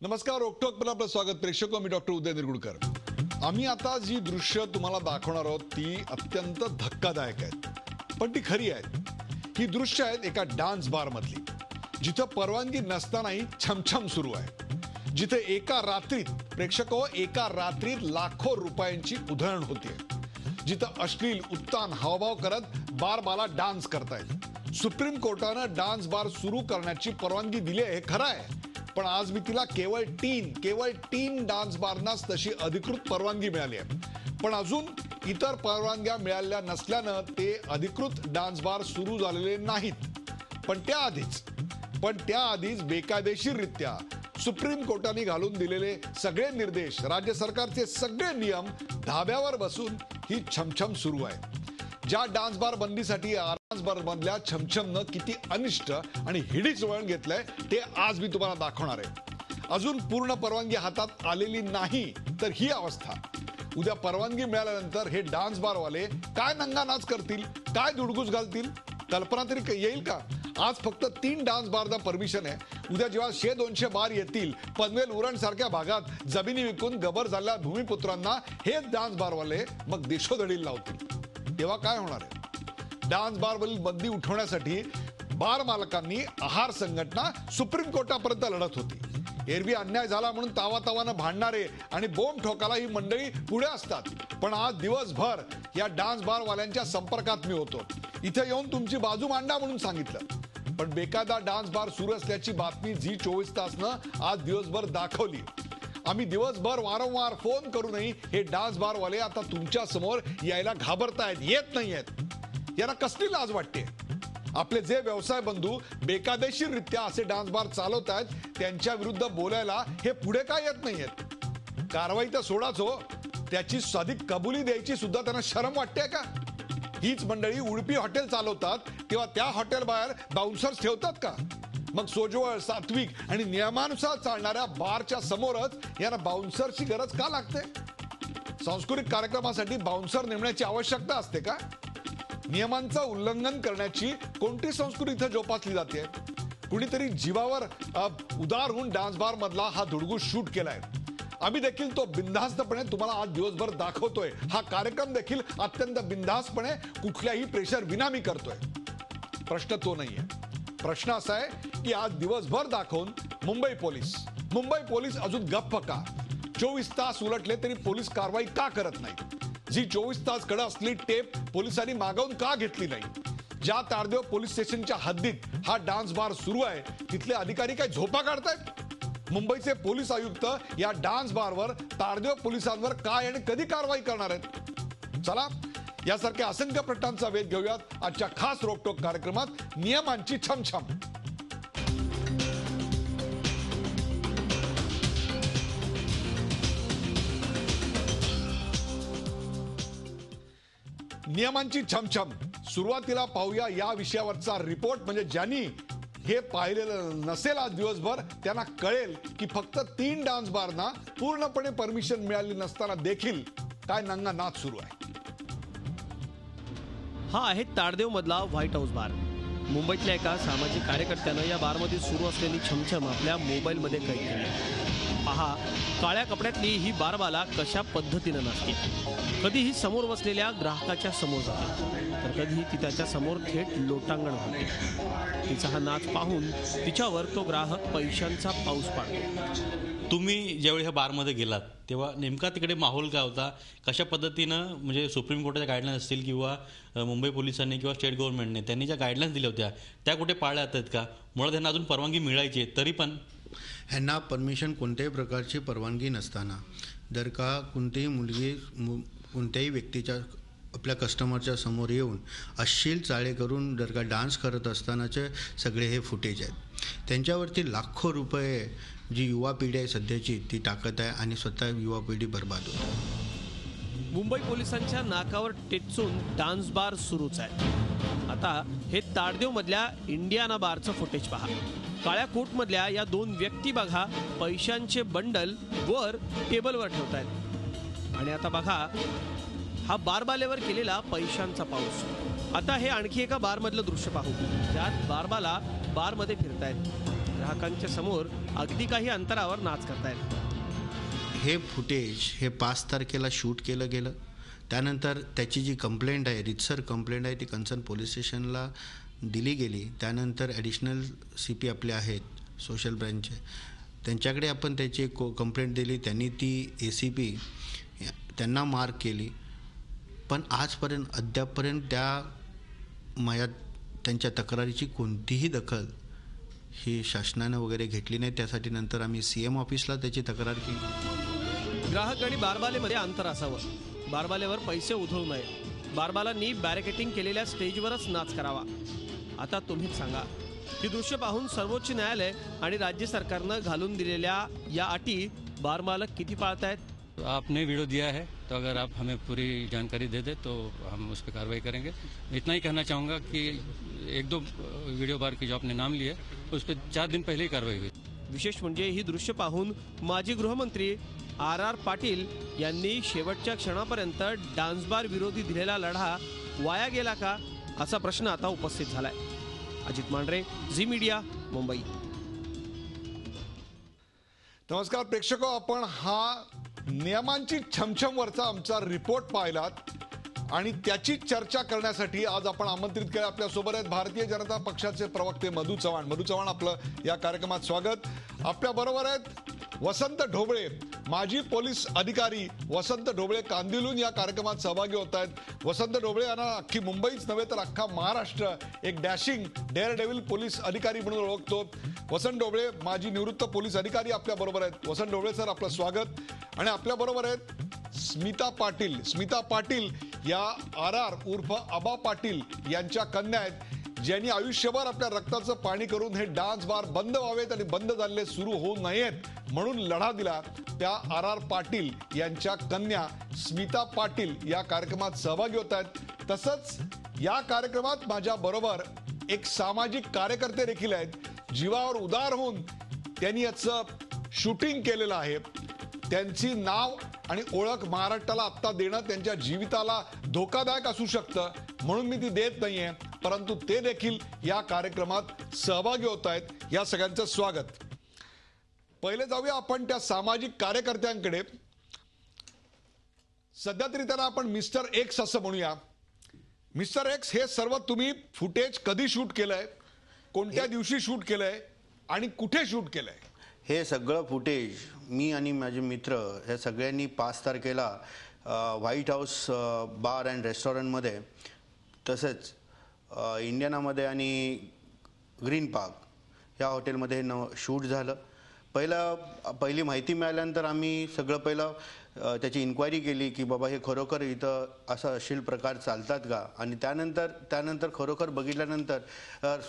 नमस्कार, रोकटोक पर आपलं स्वागत. प्रेक्षक, मी डॉक्टर उदय निरगुडकर. आम्ही आता जी दृश्य तुम्हाला दाखवणार आहोत ती अत्यंत धक्कादायक आहेत, पण ती खरी आहेत. ही दृश्य आहेत एका डान्स बार मधली, जिथं परवानगी नसतानाही छमछम सुरू आहे. जिथे एका रात्रीत लाखो रुपयांची उधळण होते. जिथं अश्लील उत्तान हावभाव करत बारबाला डान्स करतायत. सुप्रीम कोर्टानं डान्स बार सुरू करण्याची परवानगी दिली आहे, हे खरं आहे. पण आज मी तिला केवळ तीन डान्स बारनाच तशी अधिकृत परवानगी मिळाली आहे. पण अजून इतर परवानग्या मिळाल्या नसल्यानं ते अधिकृत डान्स बार सुरू झालेले नाहीत. पण त्याआधीच बेकायदेशीररित्या सुप्रीम कोर्टाने घालून दिलेले सगळे निर्देश, राज्य सरकारचे सगळे नियम धाब्यावर बसून ही छमछम सुरू आहे. ज्या डान्स बार बंदीसाठी डान्स बार मधल्या छमछमनं किती अनिष्ट आणि हिडीच वळण घेतलंय ते आज मी तुम्हाला दाखवणार आहे. अजून पूर्ण परवानगी हातात आलेली नाही तर ही अवस्था. उद्या परवानगी मिळाल्यानंतर हे डान्स बारवाले काय नंगा नाच करतील, काय दुडगुस घालतील, कल्पना तरी येईल का? आज फक्त 3 डान्स बारला परमिशन आहे. उद्या जेव्हा 100-200 बार येतील, पनवेल उरण सारख्या भागात जमिनी विकून गबर झालेल्या भूमिपुत्रांना हेच डान्स बारवाले मग देशोधडीला लावतील. तेव्हा काय होणार आहे? डान्स बारवरील बंदी उठवण्यासाठी बार मालकांनी आहार संघटना सुप्रीम कोर्टापर्यंत लढत होती. एरवी अन्याय झाला म्हणून तावातावानं भांडणारे आणि बोंब ठोकाला ही मंडळी पुढे असतात. पण आज दिवसभर या डान्स बारवाल्यांच्या संपर्कात मी होतो. इथे येऊन तुमची बाजू मांडा म्हणून सांगितलं. पण बेकायदा डान्स बार सुरू असल्याची बातमी झी 24 तासनं आज दिवसभर दाखवली. आम्ही दिवसभर वारंवार फोन करूनही हे डान्स बारवाले आता तुमच्या समोर यायला घाबरतायत, येत नाहीयेत. यांना कसली लाज वाटते? आपले जे व्यवसाय बंधू बेकायदेशीररित्या असे डान्स बार चालवतायत त्यांच्या विरुद्ध बोलायला हे पुढे काय येत नाहीयेत? कारवाई तर सोडाच हो, त्याची साधी कबुली द्यायची सुद्धा त्यांना शरम वाटते का? हीच मंडळी उडपी हॉटेल चालवतात तेव्हा त्या हॉटेल बाहेर बाउन्सर्स ठेवतात का? मग सोजवळ, सात्विक आणि नियमानुसार चालणाऱ्या बारच्या समोरच यांना बाउन्सरची गरज का लागते? सांस्कृतिक कार्यक्रमासाठी बाउन्सर नेमण्याची आवश्यकता असते का? नियमांचं उल्लंघन करण्याची कोणती संस्कृती इथं जोपासली जाते? कुणीतरी जीवावर उदार होऊन डान्स बार मधला हा धुडगूस शूट केलाय. आम्ही देखील तो बिनधास्तपणे तुम्हाला आज दिवसभर दाखवतोय. हा कार्यक्रम देखील अत्यंत बिनधास्तपणे कुठल्याही प्रेशर विना मी करतोय. प्रश्न तो नाहीये. प्रश्न असा आहे की आज दिवसभर दाखवून मुंबई पोलीस अजून गप्प का? 24 तास उलटले तरी पोलीस कारवाई का करत नाही? जी 24 तास कडे असली टेप पोलिसांनी मागवून का घेतली नाही? ज्या तारदेव पोलीस स्टेशनच्या हद्दीत हा डान्स बार सुरू आहे तिथले अधिकारी काय झोपा काढतायत? मुंबईचे पोलीस आयुक्त या डान्स बारवर, तारदेव पोलिसांवर काय आणि कधी कारवाई करणार आहेत? चला, यासारख्या असंख्य प्रश्नांचा वेध घेऊयात आजच्या खास रोकटोक कार्यक्रमात नियमांची छमछम. नियमांची छमछम. सुरुवातीला पाहूया या विषयावरचा रिपोर्ट. म्हणजे ज्यांनी हे पाहिलेलं नसेल आज दिवसभर त्यांना कळेल की फक्त 3 डान्स बारना पूर्णपणे परमिशन मिळाली नसताना देखील काय नंगा नाच सुरू आहे. हा आहे तारदेव मधला व्हाईट हाऊस बार. मुंबईतल्या एका सामाजिक कार्यकर्त्यानं या बारमध्ये सुरू असलेली छमछम आपल्या मोबाईलमध्ये कैद केली. पहा, काळ्या कपड्यातली ही बारबाला कशा पद्धतीनं नाचते. कधीही समोर बसलेल्या ग्राहकाच्या समोर जाते तर कधीही ती त्याच्या समोर थेट लोटांगण घालते. तिचा हा नाच पाहून तिच्यावर तो ग्राहक पैशांचा पाऊस पाडतो. तुम्ही ज्यावेळी ह्या बारमध्ये गेलात तेव्हा नेमका तिकडे माहोल काय होता? कशा पद्धतीनं, म्हणजे सुप्रीम कोर्टाच्या गाईडलाईन्स असतील किंवा मुंबई पोलिसांनी किंवा स्टेट गव्हर्नमेंटने त्यांनी ज्या गाईडलाईन्स दिल्या होत्या त्या कुठे पाळल्या जातात का? मुळात त्यांना अजून परवानगी मिळायची तरी पण ह्यांना परमिशन कोणत्याही प्रकारची परवानगी नसताना जर का कोणतीही मुलगी कोणत्याही व्यक्तीच्या आपल्या कस्टमरच्या समोर येऊन अश्लील चाळे करून जर का डान्स करत असतानाचे सगळे हे फुटेज आहेत. त्यांच्यावरती लाखो रुपये जी युवा पिढी आहे सध्याची ती टाकत आहे आणि स्वतः युवा पिढी बर्बाद होते. मुंबई पोलिसांच्या नाकावर टेचून डान्स बार सुरूच आहे. आता हे तारदेव मधल्या इंडियाना बारचं फुटेज पहा. काळ्या कोटमधल्या या 2 व्यक्ती बघा पैशांचे बंडल वर टेबलवर ठेवतायत. आणि आता बघा हा बारबालेवर केलेला पैशांचा पाऊस. आता हे आणखी एका बारमधलं दृश्य पाहू ज्यात बारबाला बारमध्ये फिरतायत. ग्राहकांच्या समोर अगदी काही अंतरावर नाच करतायत. हे फुटेज हे 5 तारखेला शूट केलं गेलं. त्यानंतर त्याची जी कंप्लेंट आहे, रितसर कंप्लेंट आहे, ती कन्सर्न पोलीस स्टेशनला दिली गेली. त्यानंतर ॲडिशनल CP आपले आहेत सोशल ब्रँचचे, त्यांच्याकडे आपण त्याची कंप्लेंट दिली. त्यांनी ती ACP त्यांना मार्क केली. पण आजपर्यंत अद्यापपर्यंत त्यांच्या तक्रारीची कोणतीही दखल ही शासनानं वगैरे घेतली नाही. त्यासाठी नंतर आम्ही CM ऑफिसला त्याची तक्रार केली. ग्राहक आणि बारबालेमध्ये अंतर असावं, बारबालेवर पैसे उधळू नये, बारबालांनी बॅरिकेटिंग केलेल्या स्टेजवरच नाच करावा. आता तुम्हीच सांगा, ही दृश्य पाहून सर्वोच्च न्यायालय आणि राज्य सरकारनं घालून दिलेल्या या अटी बारमालक किती पाळतायत? आपने वीडियो दिया है, तो अगर आप हमें पूरी जानकारी दे दे तो हम उस पर कार्रवाई करेंगे. इतना ही कहना चाहूँगा कि 1-2 वीडियो बार की जो आपने नाम लिए उस पर 4 दिन पहले ही कार्रवाई हुई. विशेष म्हणजे ही दृश्य पाहून माजी गृहमंत्री RR पाटील यांनी शेवटच्या क्षणापर्यंत डान्स बार विरोधी दिलेला लढा वाया गेला का, असा प्रश्न आता उपस्थित झालाय. अजित मांढरे, झी मीडिया, मुंबई. नमस्कार प्रेक्षक, आपण हा नियमांची छमछमवरचा आमचा रिपोर्ट पाहिलात आणि त्याची चर्चा करण्यासाठी आज आपण आमंत्रित केलं. आपल्यासोबत आहेत भारतीय जनता पक्षाचे प्रवक्ते मधू चव्हाण. मधू चव्हाण, आपलं या कार्यक्रमात स्वागत. आपल्या बरोबर आहेत वसंत ढोबळे, माजी पोलीस अधिकारी वसंत ढोबळे कांदिवलीहून या कार्यक्रमात सहभागी होत आहेत. वसंत ढोबळे यांना अख्खी मुंबईच नव्हे तर अख्खा महाराष्ट्र एक डॅशिंग डेअर डेव्हिल पोलीस अधिकारी म्हणून ओळखतो. वसंत ढोबळे माजी निवृत्त पोलीस अधिकारी आपल्या बरोबर आहेत. वसंत ढोबळे सर, आपलं स्वागत. आणि आपल्या बरोबर आहेत स्मिता पाटील. स्मिता पाटील या RR उर्फ आबा पाटील यांच्या कन्या आहेत, ज्यांनी आयुष्यभर आपल्या रक्ताचं पाणी करून हे डान्स बार बंद व्हावेत आणि बंद झालेले सुरू होऊ नयेत म्हणून लढा दिला. त्या RR पाटील यांच्या कन्या स्मिता पाटील या कार्यक्रमात सहभागी होत आहेत. तसंच या कार्यक्रमात माझ्या बरोबर एक सामाजिक कार्यकर्ते देखील आहेत, जीवावर उदार होऊन त्यांनी याचं शूटिंग केलेलं आहे. त्यांची नाव आणि ओळख महाराष्ट्राला आत्ता देणं त्यांच्या जीविताला धोकादायक असू शकतं, म्हणून मी ती देत नाहीये, परंतु ते देखील या कार्यक्रमात सहभागी होत आहेत. या सगळ्यांचं स्वागत. पहिले जाऊया आपण त्या सामाजिक कार्यकर्त्यांकडे. सध्या तरी त्यांना आपण मिस्टर एक्स असं म्हणूया. मिस्टर एक्स, हे सर्व तुम्ही फुटेज कधी शूट केलंय, कोणत्या दिवशी शूट केलंय आणि कुठे शूट केलंय? हे सगळं फुटेज मी आणि माझे मित्र ह्या सगळ्यांनी 5 तारखेला व्हाईट हाऊस बार अँड रेस्टॉरंटमध्ये, तसंच इंडियानामध्ये आणि ग्रीन पार्क या हॉटेलमध्ये शूट झालं. पहिली माहिती मिळाल्यानंतर आम्ही सगळं पहिलं त्याची इन्क्वायरी केली की बाबा हे खरोखर इथं असं अश्लील प्रकार चालतात का. आणि त्यानंतर खरोखर बघितल्यानंतर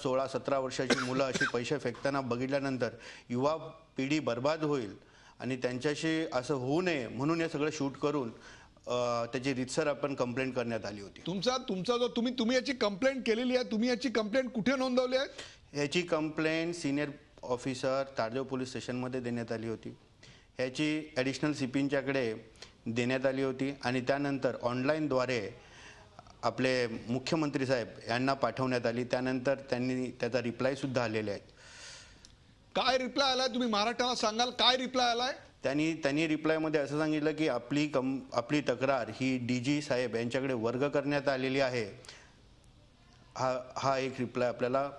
16-17 वर्षाची मुलं अशी पैसे फेकताना बघितल्यानंतर युवा पिढी बर्बाद होईल आणि त्यांच्याशी असं होऊ नये म्हणून हे सगळं शूट करून त्याची रितसर आपण कंप्लेंट करण्यात आली होती. तुमचा जो तुम्ही याची कंप्लेंट केलेली आहे, तुम्ही याची कंप्लेंट कुठे नोंदवली आहे? याची कंप्लेंट सिनियर ऑफिसर ताडदेव पोलीस स्टेशनमध्ये देण्यात आली होती. ह्याची ॲडिशनल CPंच्याकडे देण्यात आली होती आणि त्यानंतर ऑनलाईनद्वारे आपले मुख्यमंत्री साहेब यांना पाठवण्यात आली. त्यानंतर त्यांनी त्याचा रिप्लायसुद्धा आलेले आहेत. काय रिप्लाय आलाय, तुम्ही महाराष्ट्राला सांगाल काय रिप्लाय आलाय? त्यांनी रिप्लायमध्ये असं सांगितलं की आपली तक्रार ही DG साहेब यांच्याकडे वर्ग करण्यात आलेली आहे. हा एक रिप्लाय आपल्याला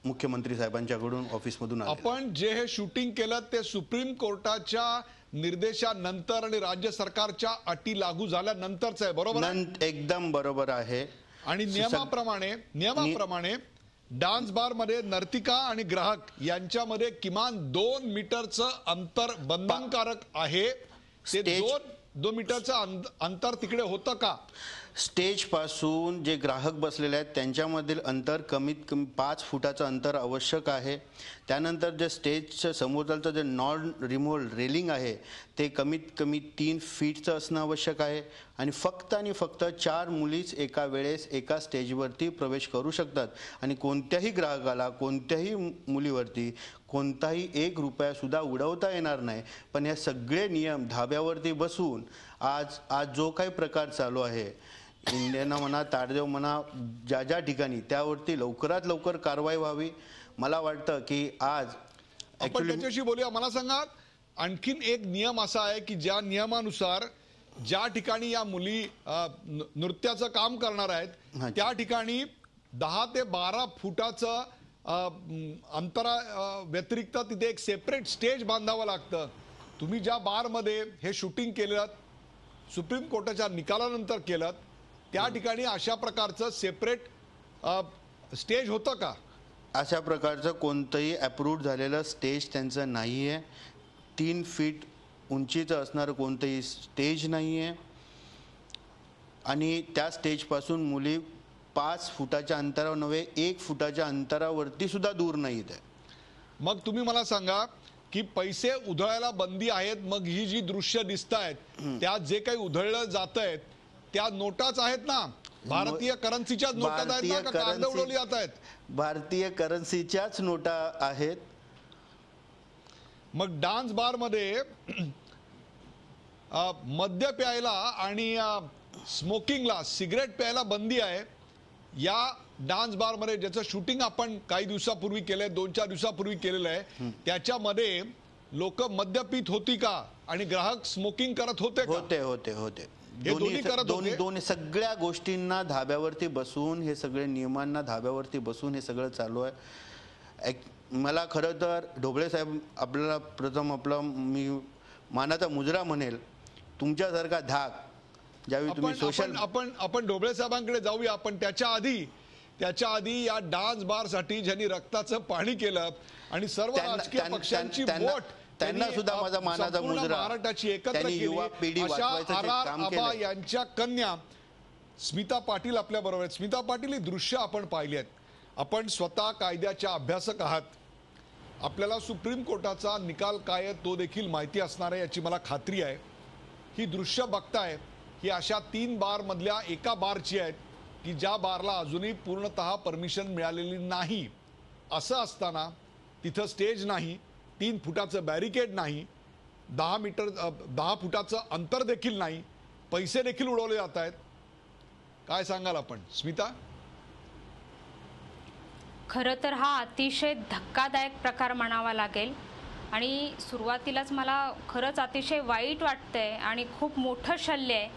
मुख्यमंत्री साहेबांच्याकडून ऑफिसमधून आला. आपण जे हे शूटिंग केलं ते सुप्रीम कोर्टाच्या निर्देशानंतर आणि राज्य सरकारच्या अटी लागू झाल्यानंतरच आहे, बरोबर? एकदम बरोबर आहे. आणि नियमाप्रमाणे डान्स बार मध्ये नर्तिका आणि ग्राहक यांच्यामध्ये किमान 2 मीटरचं अंतर बंधनकारक आहे. ते 2 मीटरचं अंतर तिकडे होतं का? स्टेजपासून जे ग्राहक बसलेले आहेत त्यांच्यामधील अंतर कमीत कमी 5 फुटाचं अंतर आवश्यक आहे. त्यानंतर जे स्टेजच्या समोरचं जे नॉन रिमूव्हल रेलिंग आहे ते कमीत कमी 3 फीटचं असणं आवश्यक आहे. आणि फक्त 4 मुलीच एका वेळेस एका स्टेजवरती प्रवेश करू शकतात. आणि कोणत्याही ग्राहकाला कोणत्याही मुलीवरती कोणताही 1 रुपयासुद्धा उडवता येणार नाही. पण हे सगळे नियम धाब्यावरती बसून आज जो काही प्रकार चालू आहे, इंडियाना म्हणा ताडदेव म्हणा ज्या ठिकाणी, त्यावरती लवकरात लवकर कारवाई व्हावी. मला वाटतं की आज आपण त्याच्याशी बोलूया. मला सांगा, आणखीन एक नियम असा आहे की ज्या नियमानुसार ज्या ठिकाणी या मुली नृत्याचं काम करणार आहेत त्या ठिकाणी 10 ते 12 फुटाचं अंतरा व्यतिरिक्त तिथे एक सेपरेट स्टेज बांधावं लागतं. तुम्ही ज्या बारमध्ये हे शूटिंग केलं, सुप्रीम कोर्टाच्या निकालानंतर केलं, त्या ठिकाणी अशा प्रकारचं सेपरेट स्टेज होतं का? अशा प्रकारचं कोणतंही अप्रूव्ड झालेलं स्टेज त्यांचं नाही आहे. 3 फीट उंचीचं असणारं कोणतंही स्टेज नाही आहे आणि त्या स्टेजपासून मुली 5 फुटाच्या अंतरावर नव्हे 1 फुटाच्या अंतरावरती सुद्धा दूर नाहीत आहे. मग तुम्ही मला सांगा की पैसे उधळायला बंदी आहेत, मग ही जी दृश्य दिसत आहेत त्यात जे काही उधळलं जात आहेत त्या नोटाच आहेत ना, भारतीय करन्सीच्याच नोटाच आहेत ना, का कागद उडवली जात आहेत? भारतीय करन्सीच्याच नोटा आहेत. मग डान्स बार मध्ये मद्य प्यायला आणि स्मोकिंगला, सिगरेट प्यायला बंदी आहे. या डान्स बार मध्ये ज्याचं शूटिंग आपण काही दिवसापूर्वी केलंय, 2-4 दिवसापूर्वी केलेलं आहे, त्याच्यामध्ये लोक मद्य पित होती का आणि ग्राहक स्मोकिंग करत होते का? होते. हे दोन्ही करत होते. दोन्ही सगळ्या गोष्टींना धाब्यावरती बसून, हे सगळे नियमांना धाब्यावरती बसून हे सगळं चालू आहे. मला खरं तर ढोबळे साहेब आपल्याला प्रथम मी मानाचा मुजरा म्हणेल. तुमच्यासारखा धाक ज्यावेळी तुम्ही सोशल आपण ढोबळे साहेबांकडे जाऊया. पण त्याच्या आधी या डान्स बार साठी ज्यांनी रक्ताचं पाणी केलं आणि सर्व राजकीय पक्षांची वोट, त्यांना सुद्धा माझा मानाचा मुजरा. महाराष्ट्राची एकत्र केली अशा आबा यांच्या कन्या स्मिता पाटील आपल्या बरोबर आहेत. स्मिता पाटील, ही दृश्य आपण पाहिली आहेत. आपण स्वतः कायद्याच्या अभ्यासक आहात, आपल्याला सुप्रीम कोर्टाचा निकाल काय आहे तो देखील माहिती असणार आहे याची मला खात्री आहे. ही दृश्य बघताय ही अशा 3 बार मधल्या एका बारची आहेत की ज्या बारला अजूनही पूर्णतः परमिशन मिळालेली नाही. असं असताना तिथं स्टेज नाही, 3 फुटाचं बॅरिकेड नाही, 10 फुटाचं अंतर देखील नाही, पैसे देखील उडवले जात आहेत. काय सांगाल आपण स्मिता? खरं तर हा अतिशय धक्कादायक प्रकार म्हणावा लागेल आणि सुरुवातीलाच मला खरंच अतिशय वाईट वाटतंय आणि खूप मोठं शल्य आहे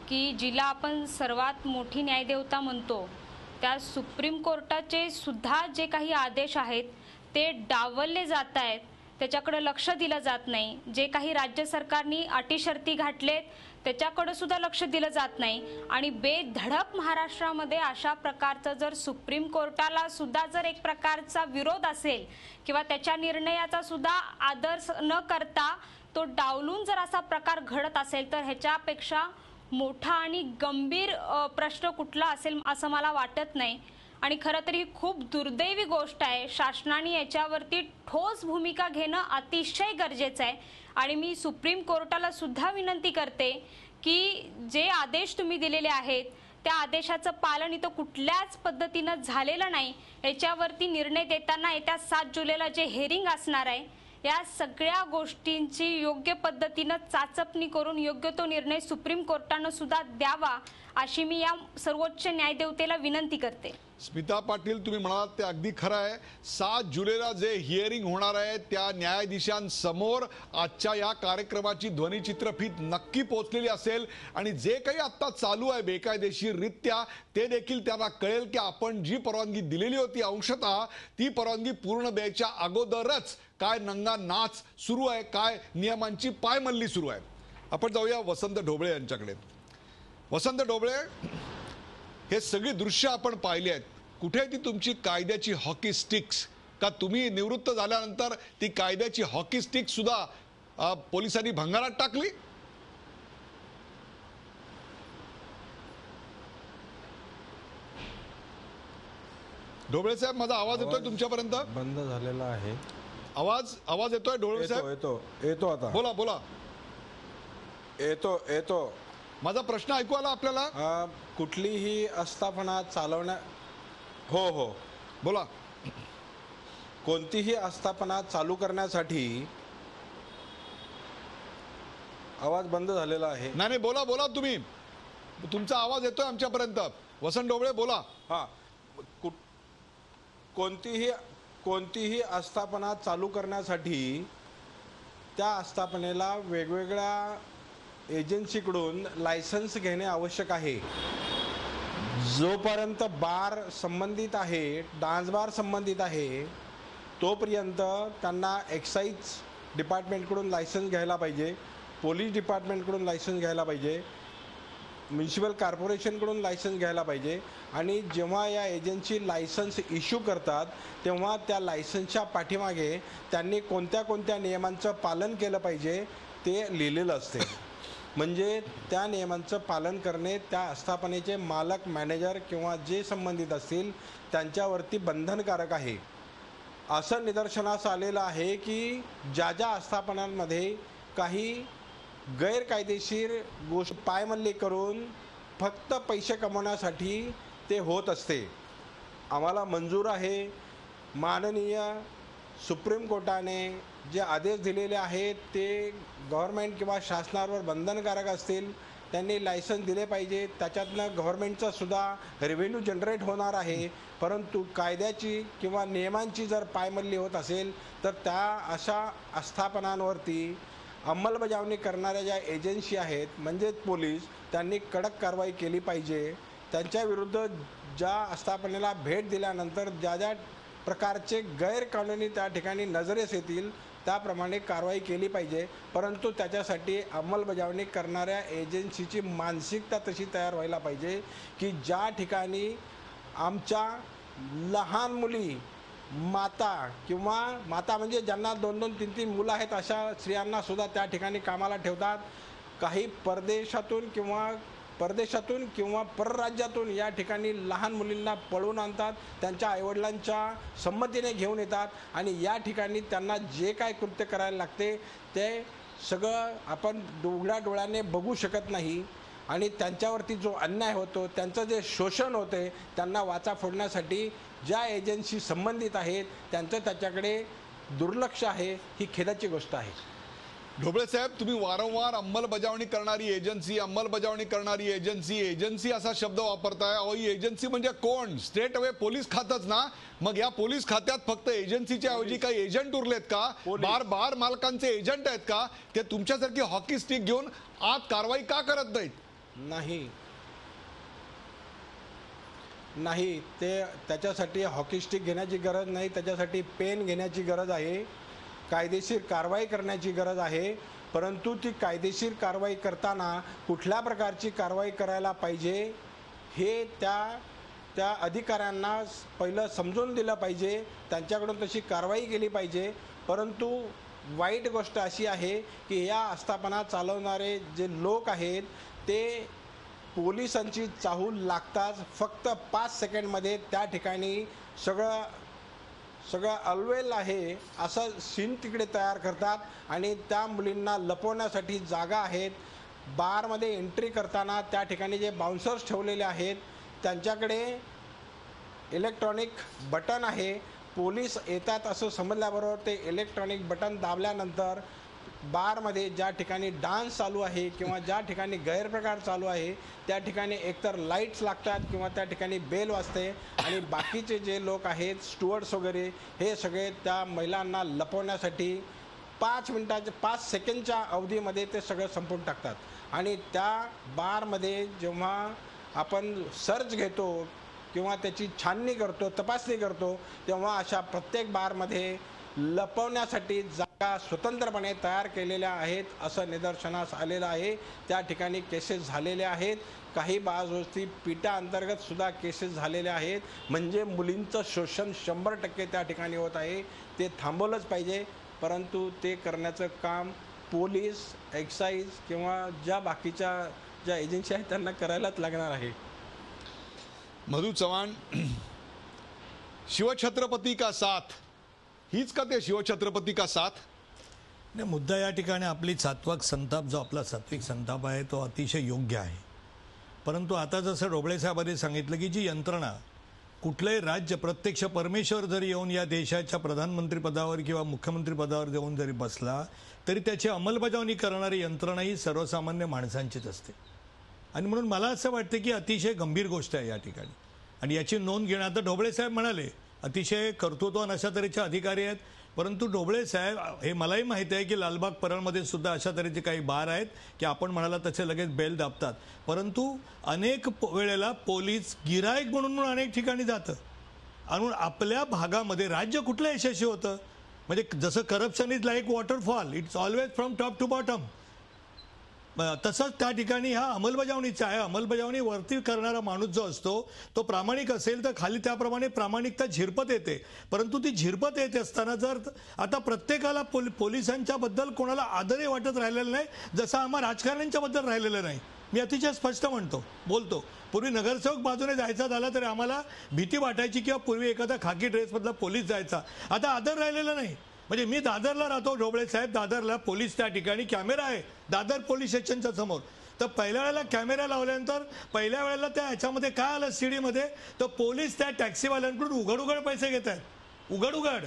की जिला आपण सर्वात मोठी न्यायदेवता म्हणतो त्या सुप्रीम कोर्टाचे सुद्धा जे काही आदेश आहेत ते डावलले जात आहेत, त्याच्याकडे लक्ष दिलं जात नाही. जे काही राज्य सरकारनी अटी-शर्ती घातलेत त्याच्याकडे सुद्धा लक्ष दिलं जात नाही आणि बेधडक महाराष्ट्रामध्ये अशा प्रकारचं जर सुप्रीम कोर्टाला सुद्धा जर एक प्रकारचा विरोध असेल किंवा त्याच्या निर्णयाचा सुद्धा आदर न करता तो डावलून जर असा प्रकार घडत असेल तर ह्याच्यापेक्षा मोठा आणि गंभीर प्रश्न कुठला असेल असं मला वाटत नाही. आणि खरं तर ही खूप दुर्दैवी गोष्ट आहे. शासनाने याच्यावरती ठोस भूमिका घेणं अतिशय गरजेचं आहे आणि मी सुप्रीम कोर्टाला सुद्धा विनंती करते की जे आदेश तुम्ही दिलेले आहेत त्या आदेशाचं पालन इथं कुठल्याच पद्धतीनं झालेलं नाही. याच्यावरती निर्णय देताना येत्या 7 जुलैला जे हेअरिंग असणार आहे या सगळ्या गोष्टींची योग्य पद्धतीनं चाचपणी करून योग्य तो निर्णय सुप्रीम कोर्टानं सुद्धा द्यावा अशी मी या सर्वोच्च न्यायदेवतेला विनंती करते. स्मिता पाटील, तुम्ही म्हणालात ते अगदी खरं आहे. 7 जुलैला जे हिअरिंग होणार आहे त्या न्यायाधीशांसमोर आजच्या या कार्यक्रमाची ध्वनिचित्रफीत नक्की पोहोचलेली असेल आणि जे काही आता चालू आहे बेकायदेशीररित्या ते देखील त्यांना कळेल की आपण जी परवानगी दिलेली होती अंशतः ती परवानगी पूर्ण द्यायच्या अगोदरच काय नंगा नाच सुरू आहे, काय नियमांची पायमल्ली सुरू आहे. आपण जाऊया वसंत ढोबळे यांच्याकडे. वसंत ढोबळे, हे सगळी दृश्य आपण पाहिली आहेत. कुठे ती तुमची कायद्याची हॉकी स्टिक्स? का तुम्ही निवृत्त झाल्यानंतर ती कायद्याची हॉकी स्टिक सुद्धा पोलिसांनी भंगारात टाकली? ढोबळे साहेब, माझा आवाज येतोय तुमच्यापर्यंत? बंद झालेला आहे आवाज येतोय ढोबळे साहेब? येतो आता. बोला. येतो. माझा प्रश्न ऐकू आला आपल्याला? कुठलीही आस्थापना चालवण्या हो बोला. कोणतीही आस्थापना चालू करण्यासाठी आवाज बंद झालेला आहे. नाही बोला तुम्ही, तुमचा आवाज येतोय आमच्यापर्यंत. वसंत ढोबळे बोला. कोणतीही कोणतीही आस्थापना चालू करण्यासाठी त्या आस्थापनेला वेगवेगळ्या एजन्सीकडून लायसन्स घेणे आवश्यक आहे. जोपर्यंत बार संबंधित आहे, डान्स बार संबंधित आहे, तोपर्यंत त्यांना एक्साईज डिपार्टमेंटकडून लायसन्स घ्यायला पाहिजे, पोलीस डिपार्टमेंटकडून लायसन्स घ्यायला पाहिजे, म्युन्सिपल कॉर्पोरेशनकडून लायसन्स घ्यायला पाहिजे. आणि जेव्हा या एजन्सी लायसन्स इश्यू करतात तेव्हा त्या लायसन्सच्या पाठीमागे त्यांनी कोणत्या कोणत्या नियमांचं पालन केलं पाहिजे ते लिहिलेलं असते. म्हणजे त्या नियमांचं पालन करणे त्या आस्थापनेचे मालक, मॅनेजर किंवा जे संबंधित असतील त्यांच्यावरती बंधनकारक आहे. असं निदर्शनास आलेलं आहे की ज्या ज्या आस्थापनांमध्ये काही गैरकायदेशीर गोष्ट पायमल्ली करून फक्त पैसे कमवण्यासाठी ते होत असते. आम्हाला मंजूर आहे, माननीय सुप्रीम कोर्टाने जे आदेश दिलेले आहेत ते गव्हर्मेंट किंवा शासनावर बंधनकारक असतील. त्यांनी लायसन्स दिले पाहिजे, त्याच्यातनं गव्हर्मेंटचा सुद्धा रेव्हेन्यू जनरेट होणार आहे. परंतु कायद्याची किंवा नियमांची जर पायमल्ली होत असेल तर त्या अशा आस्थापनांवरती अंमलबजावणी करणाऱ्या ज्या एजन्सी आहेत म्हणजेच पोलीस, त्यांनी कडक कारवाई केली पाहिजे. त्यांच्याविरुद्ध ज्या आस्थापनेला भेट दिल्यानंतर ज्या ज्या प्रकारचे गैरकानूनी त्या ठिकाणी नजरेस येतील त्याप्रमाणे कारवाई केली पाहिजे. परंतु त्याच्यासाठी अंमलबजावणी करणाऱ्या एजन्सीची मानसिकता तशी तयार व्हायला पाहिजे की ज्या ठिकाणी आमच्या लहान मुली, माता म्हणजे ज्यांना 2-2, 3-3 मुलं आहेत अशा स्त्रियांना सुद्धा त्या ठिकाणी कामाला ठेवतात. काही परदेशातून किंवा परराज्यातून या ठिकाणी लहान मुलींना पळवून आणतात, त्यांच्या आईवडिलांच्या संमतीने घेऊन येतात आणि या ठिकाणी त्यांना जे काय कृत्य करायला लागते ते सगळं आपण उघड्या डोळ्याने बघू शकत नाही. आणि त्यांच्यावरती जो अन्याय होतो, त्यांचं जे शोषण होते, त्यांना वाचा फोडण्यासाठी ज्या एजन्सी संबंधित आहेत त्यांचं त्याच्याकडे दुर्लक्ष आहे. ही खेदाची गोष्ट आहे. ढोबळे साहेब, तुम्ही वारंवार अंमलबजावणी करणारी एजन्सी असा शब्द वापरताय. अहो, ही एजन्सी म्हणजे कोण? स्टेट अवे पोलीस खातच ना. मग या पोलीस खात्यात फक्त एजन्सीच्या ऐवजी काही एजंट उरलेत का? बार मालकांचे एजंट आहेत का? ते तुमच्यासारखी हॉकी स्टिक घेऊन आत कारवाई का करत नाहीत? नाही, ते त्याच्यासाठी हॉकी स्टिक घेण्याची गरज नाही, त्याच्यासाठी पेन घेण्याची गरज आहे, कायदेशीर कारवाई करण्याची गरज आहे. परंतु ती कायदेशीर कारवाई करताना कुठल्या प्रकारची कारवाई करायला पाहिजे हे त्या अधिकाऱ्यांना पहिलं समजून दिलं पाहिजे, त्यांच्याकडून तशी कारवाई केली पाहिजे. परंतु वाईट गोष्ट अशी आहे की या आस्थापना चालवणारे जे लोक आहेत ते पोलिसांची चाहूल लागताच फक्त 5 सेकंडमध्ये त्या ठिकाणी सगळं अलवेल आहे असं सीन तिकडे तयार करतात आणि त्या मुलींना लपवण्यासाठी जागा आहेत. बारमध्ये एंट्री करताना त्या ठिकाणी जे बाउन्सर्स ठेवलेले आहेत त्यांच्याकडे इलेक्ट्रॉनिक बटन आहे. पोलीस येतात असं समजल्याबरोबर ते इलेक्ट्रॉनिक बटन दाबल्यानंतर बारमध्ये ज्या ठिकाणी डान्स चालू आहे किंवा ज्या ठिकाणी गैरप्रकार चालू आहे त्या ठिकाणी एकतर लाईट्स लागतात किंवा त्या ठिकाणी बेल वाजते आणि बाकीचे जे लोक आहेत, स्टुअर्ड्स वगैरे, हे सगळे त्या महिलांना लपवण्यासाठी 5 सेकंडच्या अवधीमध्ये ते सगळं संपवून टाकतात. आणि त्या बारमध्ये जेव्हा आपण सर्च घेतो किंवा त्याची छाननी करतो, तपासणी करतो, तेव्हा अशा प्रत्येक बारमध्ये लपवण्यासाठी जागा स्वतंत्रपणे तयार केलेल्या आहेत असं निदर्शनास आलेलं आहे. त्या ठिकाणी केसेस झालेल्या आहेत. काही बाजूची पिटा अंतर्गत सुद्धा केसेस झालेल्या आहेत. म्हणजे मुलींचं शोषण 100% त्या ठिकाणी होत आहे. ते थांबवलंच पाहिजे. परंतु ते करण्याचं काम पोलीस, एक्साईज किंवा ज्या बाकीच्या ज्या एजन्सी आहेत त्यांना करायलाच लागणार आहे. मधु चव्हाण, शिवछत्रपती का साथ, हीच का ते शिवछत्रपती का साथ? नाही, मुद्दा या ठिकाणी आपली सात्विक संताप, जो आपला सात्विक संताप आहे तो अतिशय योग्य आहे. परंतु आता जसं ढोबळे साहेबांनी सांगितलं की जी यंत्रणा, कुठलंही राज्य प्रत्यक्ष परमेश्वर जरी येऊन या देशाच्या प्रधानमंत्री पदावर किंवा मुख्यमंत्री पदावर येऊन जरी बसला तरी त्याची अंमलबजावणी करणारी यंत्रणा ही सर्वसामान्य माणसांचीच असते. आणि म्हणून मला असं वाटतं की अतिशय गंभीर गोष्ट आहे या ठिकाणी आणि याची नोंद घेणं. आता ढोबळे साहेब म्हणाले अतिशय कर्तृत्ववान अशा तऱ्हेचे अधिकारी आहेत. परंतु ढोबळे साहेब, हे मलाही माहिती आहे की लालबाग परळमध्ये सुद्धा अशा तऱ्हेचे काही बार आहेत की आपण म्हणाला तसे लगेच बेल दाबतात. परंतु अनेक वेळेला पोलीस गिराईक म्हणून अनेक ठिकाणी जातं आणि आपल्या भागामध्ये राज्य कुठलं यशस्वी होतं. म्हणजे जसं corruption is like waterfall, it's always from top to bottom. तसंच त्या ठिकाणी ह्या अंमलबजावणीचा आहे. अंमलबजावणी वरती करणारा माणूस जो असतो तो प्रामाणिक असेल तर खाली त्याप्रमाणे प्रामाणिकता झिरपत येते. परंतु ती झिरपत येत असताना जर आता प्रत्येकाला पोलिसांच्या बद्दल कोणाला आदरही वाटत राहिलेला नाही, जसं आम्हा राजकारण्यांच्या बद्दल राहिलेलं नाही. मी अतिशय स्पष्ट बोलतो. पूर्वी नगरसेवक बाजूने जायचा झाला तरी आम्हाला भीती वाटायची किंवा पूर्वी एखादा खाकी ड्रेसमधला पोलीस जायचा. आता आदर राहिलेला नाही. म्हणजे मी दादरला राहतो ढोबळे साहेब, दादरला पोलीस त्या ठिकाणी कॅमेरा आहे दादर पोलीस स्टेशनच्या समोर. तर पहिल्या वेळेला कॅमेरा लावल्यानंतर पहिल्या वेळेला त्या ह्याच्यामध्ये काय आलं सीडीमध्ये, तर पोलीस त्या टॅक्सीवाल्यांकडून उघड पैसे घेत आहेत. उघड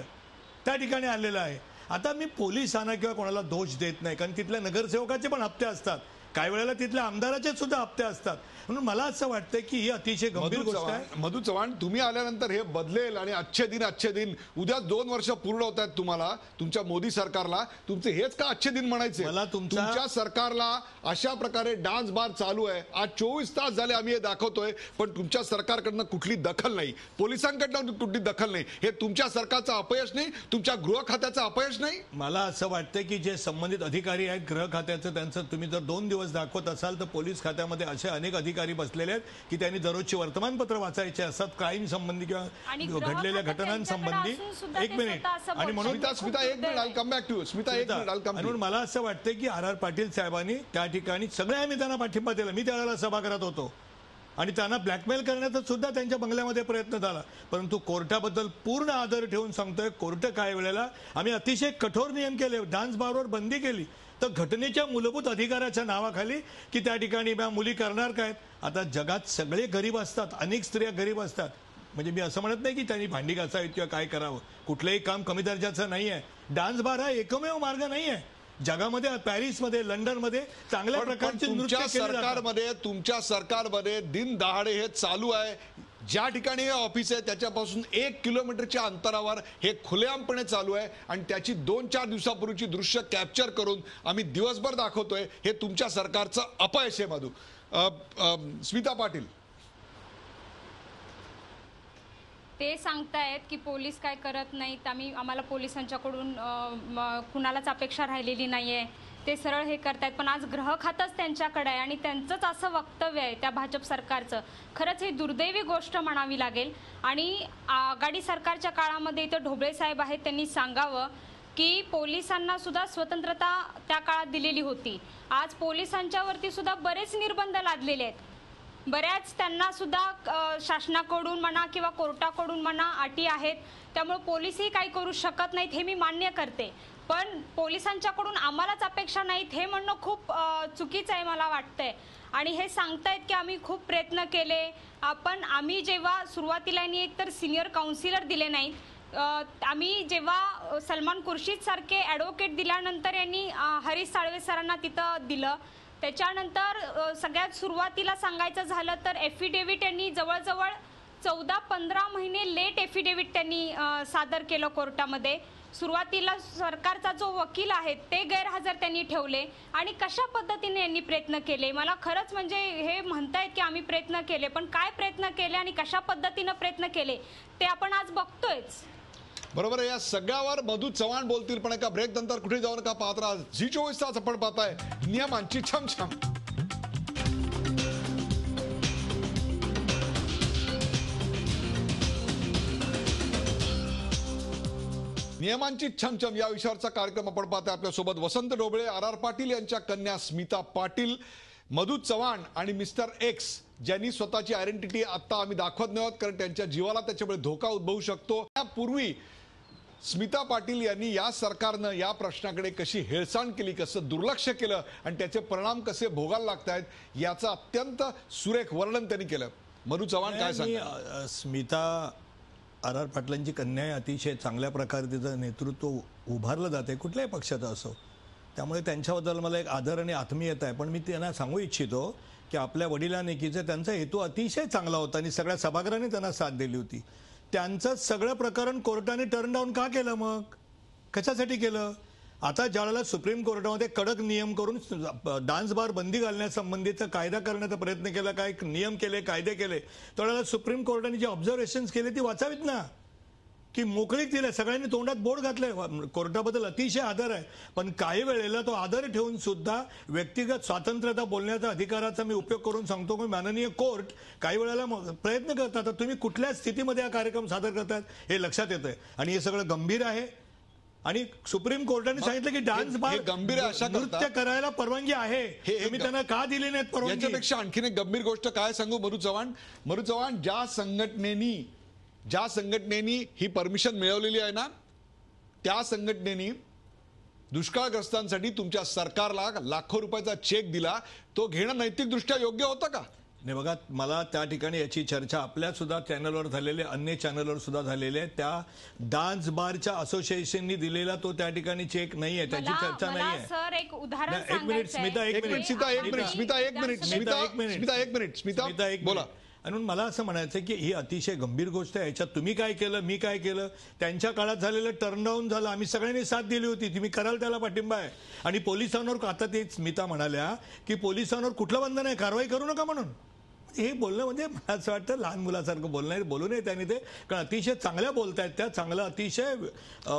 त्या ठिकाणी आलेलं आहे. आता मी पोलिसांना किंवा कोणाला दोष देत नाही, कारण तिथल्या नगरसेवकाचे पण हप्ते असतात, काही वेळेला तिथल्या आमदाराचे सुद्धा हप्ते असतात. म्हणून मला असं वाटतं की ही अतिशय गंभीर गोष्ट आहे. मधु चव्हाण, तुम्ही आल्यानंतर हे बदलेल आणि अच्छे दिन उद्या 2 वर्ष पूर्ण होत आहेत तुम्हाला, तुमच्या मोदी सरकारला. तुमचे हेच का अच्छे दिन म्हणायचे? मला तुमच्या सरकारला अशा प्रकारे डान्स बार चालू आहे. आज 24 तास झाले आम्ही हे दाखवतोय, पण तुमच्या सरकारकडनं कुठली दखल नाही, पोलिसांकडनं कुठली दखल नाही. हे तुमच्या सरकारचं अपयश नाही, तुमच्या गृह खात्याचं अपयश नाही. मला असं वाटतं की जे संबंधित अधिकारी आहेत गृह खात्याचं, त्यांचं तुम्ही जर 2 दिवस दाखवत असाल तर पोलीस खात्यामध्ये असे अनेक अधिकारी बसलेले आहेत की त्यांनी दररोजची वर्तमानपत्र वाचायचे असतात, क्राईम संबंधी किंवा घडलेल्या घटनांसंबंधी. एक मिनिट. आणि म्हणून स्मिता एक minute, I'll come back to you. Smita एक minute, I'll come to you. म्हणून मला असं वाटतं की आर पाटील साहेबांनी त्या ठिकाणी सगळे आम्ही त्यांना पाठिंबा दिला. मी त्यावेळेला सभागृहात होतो आणि त्यांना ब्लॅकमेल करण्याचा सुद्धा त्यांच्या बंगल्यामध्ये प्रयत्न झाला. परंतु कोर्टाबद्दल पूर्ण आदर ठेवून सांगतोय, कोर्ट काही वेळेला आम्ही अतिशय कठोर नियम केले, डान्स बारवर बंदी केली, तर घटनेच्या मूलभूत अधिकाराच्या नावाखाली की त्या ठिकाणी मुली करणार काय. आता जगात सगळे गरीब असतात, अनेक स्त्रिया गरीब असतात. म्हणजे मी असं म्हणत नाही की त्यांनी भांडी घासावीत किंवा काय करावं, कुठलंही काम कमी दर्जाचं नाही आहे. डान्स बार हा एकमेव मार्ग नाही आहे. जगामध्ये पॅरिसमध्ये, लंडनमध्ये चांगल्या प्रकारचे तुमच्या सरकारमध्ये दिन दहाडे हे चालू आहे. ज्या ठिकाणी हे ऑफिस आहे त्याच्यापासून 1 किलोमीटरच्या अंतरावर हे खुलेआमपणे चालू आहे आणि त्याची 2-4 दिवसापूर्वीची दृश्य कॅप्चर करून आम्ही दिवसभर दाखवतोय. हे तुमच्या सरकारचं अपयश आहे. मधू, स्मिता पाटील ते सांगतायत की पोलीस काय करत नाहीत, आम्हाला पोलिसांच्याकडून कुणालाच अपेक्षा राहिलेली नाहीये, ते सरळ हे करतायत. पण आज गृह खातंच त्यांच्याकडे आहे आणि त्यांचंच असं वक्तव्य आहे त्या भाजप सरकारचं. खरंच ही दुर्दैवी गोष्ट म्हणावी लागेल. आणि आघाडी सरकारच्या काळामध्ये इथं ढोबळे साहेब आहेत, त्यांनी सांगावं की पोलिसांना सुद्धा स्वतंत्रता त्या काळात दिलेली होती. आज पोलिसांच्यावरती सुद्धा बरेच निर्बंध लादलेले आहेत. बऱ्याच त्यांना सुद्धा शासनाकडून म्हणा किंवा कोर्टाकडून म्हणा अटी आहेत. त्यामुळे पोलीसही काही करू शकत नाहीत, हे मी मान्य करते. पण पोलिसांच्याकडून आम्हालाच अपेक्षा नाहीत हे म्हणणं खूप चुकीचं आहे मला वाटतंय. आणि हे सांगतायत की आम्ही खूप प्रयत्न केले. आम्ही जेव्हा सुरुवातीला एक तर सिनियर काउन्सिलर दिले नाहीत, आम्ही जेव्हा सलमान खुर्शीद सारखे ॲडव्होकेट दिल्यानंतर यांनी हरीश साळवे सरांना तिथं दिलं. त्याच्यानंतर सगळ्यात सुरुवातीला सांगायचं झालं तर एफिडेव्हिट यांनी जवळजवळ 14-15 महिने लेट एफिडेव्हिट त्यांनी सादर केलं कोर्टामध्ये. सुरुवातीला सरकारचा जो वकील आहे ते गैरहजर त्यांनी ठेवले आणि कशा पद्धतीने यांनी प्रयत्न केले. मला खरंच म्हणजे हे म्हणतायत की आम्ही प्रयत्न केले, पण काय प्रयत्न केले आणि कशा पद्धतीने प्रयत्न केले ते आपण आज बघतोयच. बरोबर आहे. या सगळ्यावर मधु चव्हाण बोलतील, पण एका ब्रेक नंतर कुठे जाऊ नका, पाहत राहा झी24 तास. आपण पाहताय नियमांची छमछम. नियमांची छमछम या विषयावरचा कार्यक्रम आपण पाहताय. आपल्यासोबत वसंत ढोबळे, आर पाटील यांच्या कन्या स्मिता पाटील, मधु चव्हाण आणि मिस्टर एक्स, ज्यांनी स्वतःची आयडेंटिटी आता आम्ही दाखवत नाही आहोत कारण त्यांच्या जीवाला त्याच्यामुळे धोका उद्भवू शकतो. त्यापूर्वी स्मिता पाटील यांनी या सरकारनं या प्रश्नाकडे कशी हेळसांड केली, कसं दुर्लक्ष केलं आणि त्याचे परिणाम कसे भोगायला लागतायत याचं अत्यंत सुरेख वर्णन त्यांनी केलं. मधु चव्हाण काय सांगतात? स्मिता आर पाटलांची कन्या अतिशय चांगल्या प्रकारे तिचं नेतृत्व उभारलं जाते कुठल्याही पक्षाचं असो, त्यामुळे त्यांच्याबद्दल मला एक आदर आणि आत्मीयता आहे. पण मी त्यांना सांगू इच्छितो की आपल्या वडिलांनीकीचा त्यांचा हेतू अतिशय चांगला होता आणि सगळ्या सभागृहाने त्यांना साथ दिली होती. त्यांचं सगळं प्रकरण कोर्टाने टर्न डाऊन का केलं? मग कशासाठी केलं? आता ज्यावेळेला सुप्रीम कोर्टामध्ये कडक नियम करून डान्स बार बंदी घालण्यासंबंधीचा कायदा करण्याचा प्रयत्न केला, काय नियम केले, कायदे केले, त्यावेळेला सुप्रीम कोर्टाने जे ऑब्झर्वेशन्स केले ती वाचावीत ना, की मोकळीक दिल्या, सगळ्यांनी तोंडात बोट घातलंय. कोर्टाबद्दल अतिशय आदर आहे, पण काही वेळेला तो आदर ठेवून सुद्धा व्यक्तिगत स्वातंत्र्यता बोलण्याचा अधिकाराचा मी उपयोग करून सांगतो की माननीय कोर्ट काही वेळेला प्रयत्न करतात. तर तुम्ही कुठल्या स्थितीमध्ये हा कार्यक्रम सादर करतात हे लक्षात येतंय आणि हे सगळं गंभीर आहे. आणि सुप्रीम कोर्टाने सांगितलं की डान्स बार गंभीर आहे, अशा नृत्य करायला परवानगी आहे, तुम्ही त्यांना का दिली नाहीत परवानगी? याच्यापेक्षा आणखीन एक गंभीर गोष्ट काय सांगू मधु चव्हाण, ज्या संघटनेनी ही परमिशन मिळवलेली आहे ना, त्या संघटनेनी दुष्काळग्रस्तांसाठी तुमच्या सरकारला लाखो रुपयाचा चेक दिला, तो घेणं नैतिकदृष्ट्या योग्य होतं का? नाही बघा, मला त्या ठिकाणी याची चर्चा आपल्या सुद्धा चॅनलवर झालेले, अन्य चॅनलवर सुद्धा झालेले आहे. त्या डान्स बारच्या असोसिएशननी दिलेला तो त्या ठिकाणी चेक नाहीये, त्याची चर्चा नाहीये. सर एक उदाहरण एक मिनिट स्मिता, एक बोला. आणि मला असं म्हणायचं की ही अतिशय गंभीर गोष्ट आहे. याच्यात तुम्ही काय केलं, मी काय केलं, त्यांच्या काळात झालेलं टर्नडाऊन झालं, आम्ही सगळ्यांनी साथ दिली होती, तुम्ही कराल त्याला पाठिंबा आहे. आणि पोलिसांवर आता ते स्मिता म्हणाल्या की पोलिसांवर कुठलं बंधन आहे, कारवाई करू नका म्हणून. हे बोलणं म्हणजे मला असं वाटतं लहान मुलासारखं बोलणं, बोलू नये त्यांनी ते, कारण अतिशय चांगल्या बोलतायत त्या, चांगलं अतिशय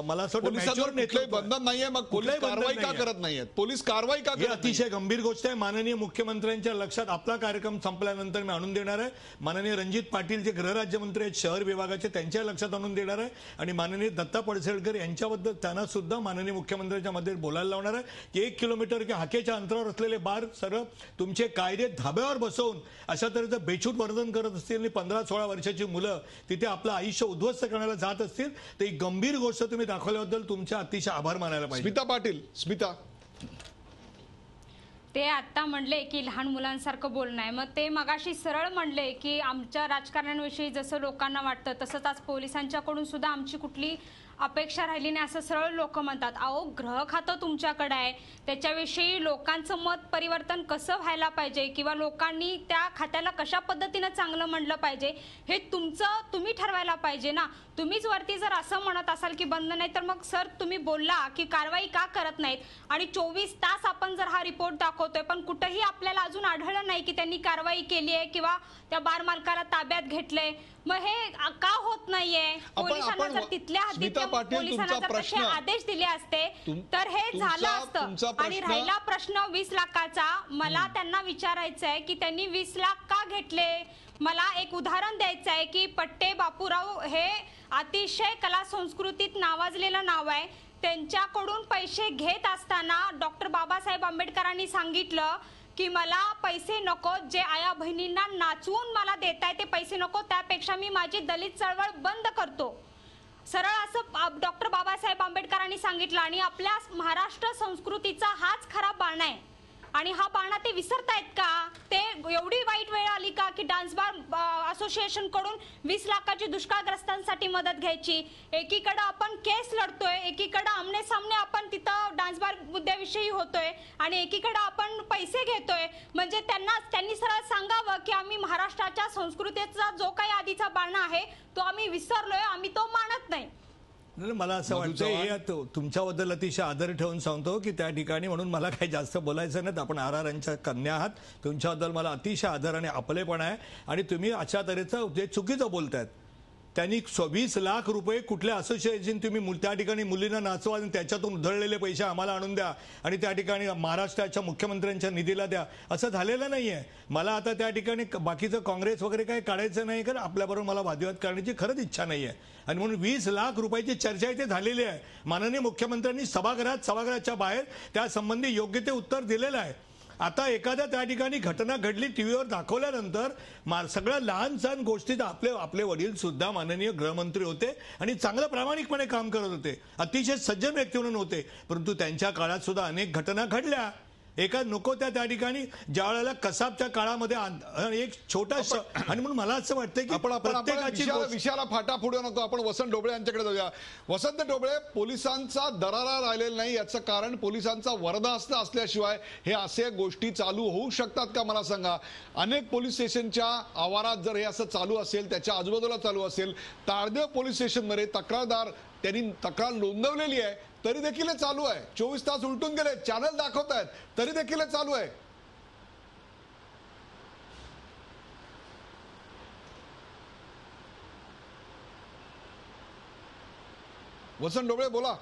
मला असं वाटतं बंधन नाहीये, मग पोलीस कारवाई का करत नाहीये? पोलीस कारवाई का करत? अतिशय गंभीर गोष्ट आहे. माननीय मुख्यमंत्र्यांच्या लक्षात आपला कार्यक्रम संपल्यानंतर मी आणून देणार आहे. माननीय रणजित पाटील जे गृहराज्यमंत्री आहेत शहर विभागाचे, त्यांच्या लक्षात आणून देणार आहे. आणि माननीय दत्ता पडसळकर यांच्याबद्दल त्यांना सुद्धा माननीय मुख्यमंत्र्यांच्या मध्ये बोलायला लावणार आहे की 1 किलोमीटर किंवा हाकेच्या अंतरावर असलेले बार सरळ तुमचे कायदे धाब्यावर बसवून अशा जर बेछूट वर्तन करत असतील आणि 15-16 वर्षाची मुलं तिथे आपलं आयुष्य उद्ध्वस्त करण्याला जात असतील तर ही गंभीर गोष्ट तुम्ही दाखवल्याबद्दल तुमचे अतिशय आभार मानायला पाहिजे. स्मिता पाटील, ते आता म्हणले की लहान मुलांसारखं बोलणं आहे, मग ते मगाशी सरळ म्हणले की आमच्या राजकारण्यांविषयी जसं लोकांना वाटतं तसंच आज पोलिसांच्याकडून सुद्धा आमची कुठली अपेक्षा राहिली नाही असं सरळ लोक म्हणतात. अहो, ग्रह खातं तुमच्याकडे आहे, त्याच्याविषयी लोकांचं मत परिवर्तन कसं व्हायला पाहिजे किंवा लोकांनी त्या खात्याला कशा पद्धतीनं चांगलं म्हणलं पाहिजे हे तुम्ही ठरवायला पाहिजे ना. तुम्हीच वरती जर असं म्हणत असाल की बंद नाही, तर मग सर तुम्ही बोलला की कारवाई का करत नाहीत? आणि 24 तास आपण जर हा रिपोर्ट दाखवतोय पण कुठेही आपल्याला अजून आढळलं नाही की त्यांनी कारवाई केली आहे किंवा त्या बार मालकाला ताब्यात घेतलंय. मग हे का होत नाहीये? पोलिसांना जर तिथल्या हद्दीत पोलिसांना जर तसे आदेश दिले असते तर हे झालं असतं. आणि राहिला प्रश्न 20 लाखाचा, मला त्यांना विचारायचं आहे की त्यांनी 20 लाख का घेतले? मला एक उदाहरण द्यायचं आहे की पट्टे बापूराव हे अतिशय कला संस्कृतीत नावाजलेलं नाव आहे. त्यांच्याकडून पैसे घेत असताना डॉक्टर बाबासाहेब आंबेडकरांनी सांगितलं की मला पैसे नको, जे आया बहिणींना नाचवून मला देताय ते पैसे नको, त्यापेक्षा मी माझी दलित चळवळ बंद करतो. सरळ असं डॉक्टर बाबासाहेब आंबेडकरांनी सांगितलं. आणि आपल्या महाराष्ट्र संस्कृतीचा हाच खरा बाणा आहे. आणि हा बाणा ते विसरतायत का? ते एवढी वाईट वेळ आली का की डान्स बार असोसिएशन कडून 20 लाखाची दुष्काळग्रस्तांसाठी मदत घ्यायची? एकीकडे आपण केस लढतोय, एकीकडे आमने सामने आपण तिथं डान्स बार मुद्द्याविषयी होतोय आणि एकीकडे आपण पैसे घेतोय. म्हणजे त्यांनी सरळ सांगावं की आम्ही महाराष्ट्राच्या संस्कृतीचा जो काही आधीचा बाणा आहे तो आम्ही विसरलोय, आम्ही तो मानत नाही. मला असं वाटतं हे तुमच्याबद्दल अतिशय आदर ठेवून सांगतो की त्या ठिकाणी, म्हणून मला काही जास्त बोलायचं नाही. आपण RRंच्या कन्या आहात, तुमच्याबद्दल मला अतिशय आदर आणि आपलेपणा आहे. आणि तुम्ही अशा तऱ्हेचं जे चुकीचं बोलतायत, त्यांनी 20 लाख रुपये कुठल्या असोसिएशन तुम्ही त्या ठिकाणी मुलींना नाचवा आणि त्याच्यातून उधळलेले पैसे आम्हाला आणून द्या आणि त्या ठिकाणी महाराष्ट्राच्या मुख्यमंत्र्यांच्या निधीला द्या, असं झालेलं नाहीये. मला आता त्या ठिकाणी बाकीचं काँग्रेस वगैरे काही काढायचं नाही, कारण आपल्याबरोबर मला वादविवाद करण्याची खरंच इच्छा नाहीये. आणि म्हणून 20 लाख रुपयाची चर्चा इथे झालेली आहे. माननीय मुख्यमंत्र्यांनी सभागृहाच्या बाहेर त्यासंबंधी योग्य ते उत्तर दिलेलं आहे. आता एखाद्या त्या ठिकाणी घटना घडली, टीव्हीवर दाखवल्यानंतर सगळ्या लहान सहान गोष्टीत आपले वडील सुद्धा माननीय गृहमंत्री होते आणि चांगलं प्रामाणिकपणे काम करत होते, अतिशय सज्जन व्यक्ती म्हणून होते. परंतु त्यांच्या काळात सुद्धा अनेक घटना घडल्या एका नको त्या ठिकाणी ज्या वेळेला कसाबच्या काळामध्ये एक छोटा आणि म्हणून मला असं वाटतं की प्रत्येकाची विषयाला फाटा फोडू नको. आपण वसंत ढोबळे यांच्याकडे जाऊया. वसंत ढोबळे, पोलिसांचा दरारा राहिलेला नाही याचं कारण पोलिसांचा वरदहस्त असल्याशिवाय हे असे गोष्टी चालू होऊ शकतात का मला सांगा. अनेक पोलीस स्टेशनच्या आवारात जर हे असं चालू असेल, त्याच्या आजूबाजूला चालू असेल, तारदेव पोलीस स्टेशनमध्ये तक्रारदार त्यांनी तक्रार नोंदवलेली आहे तरी देखील हे चालू आहे. 24 तास उलटून गेले, चॅनल दाखवत आहेत तरी देखील हे चालू आहे. वसंत ढोबळे बोला.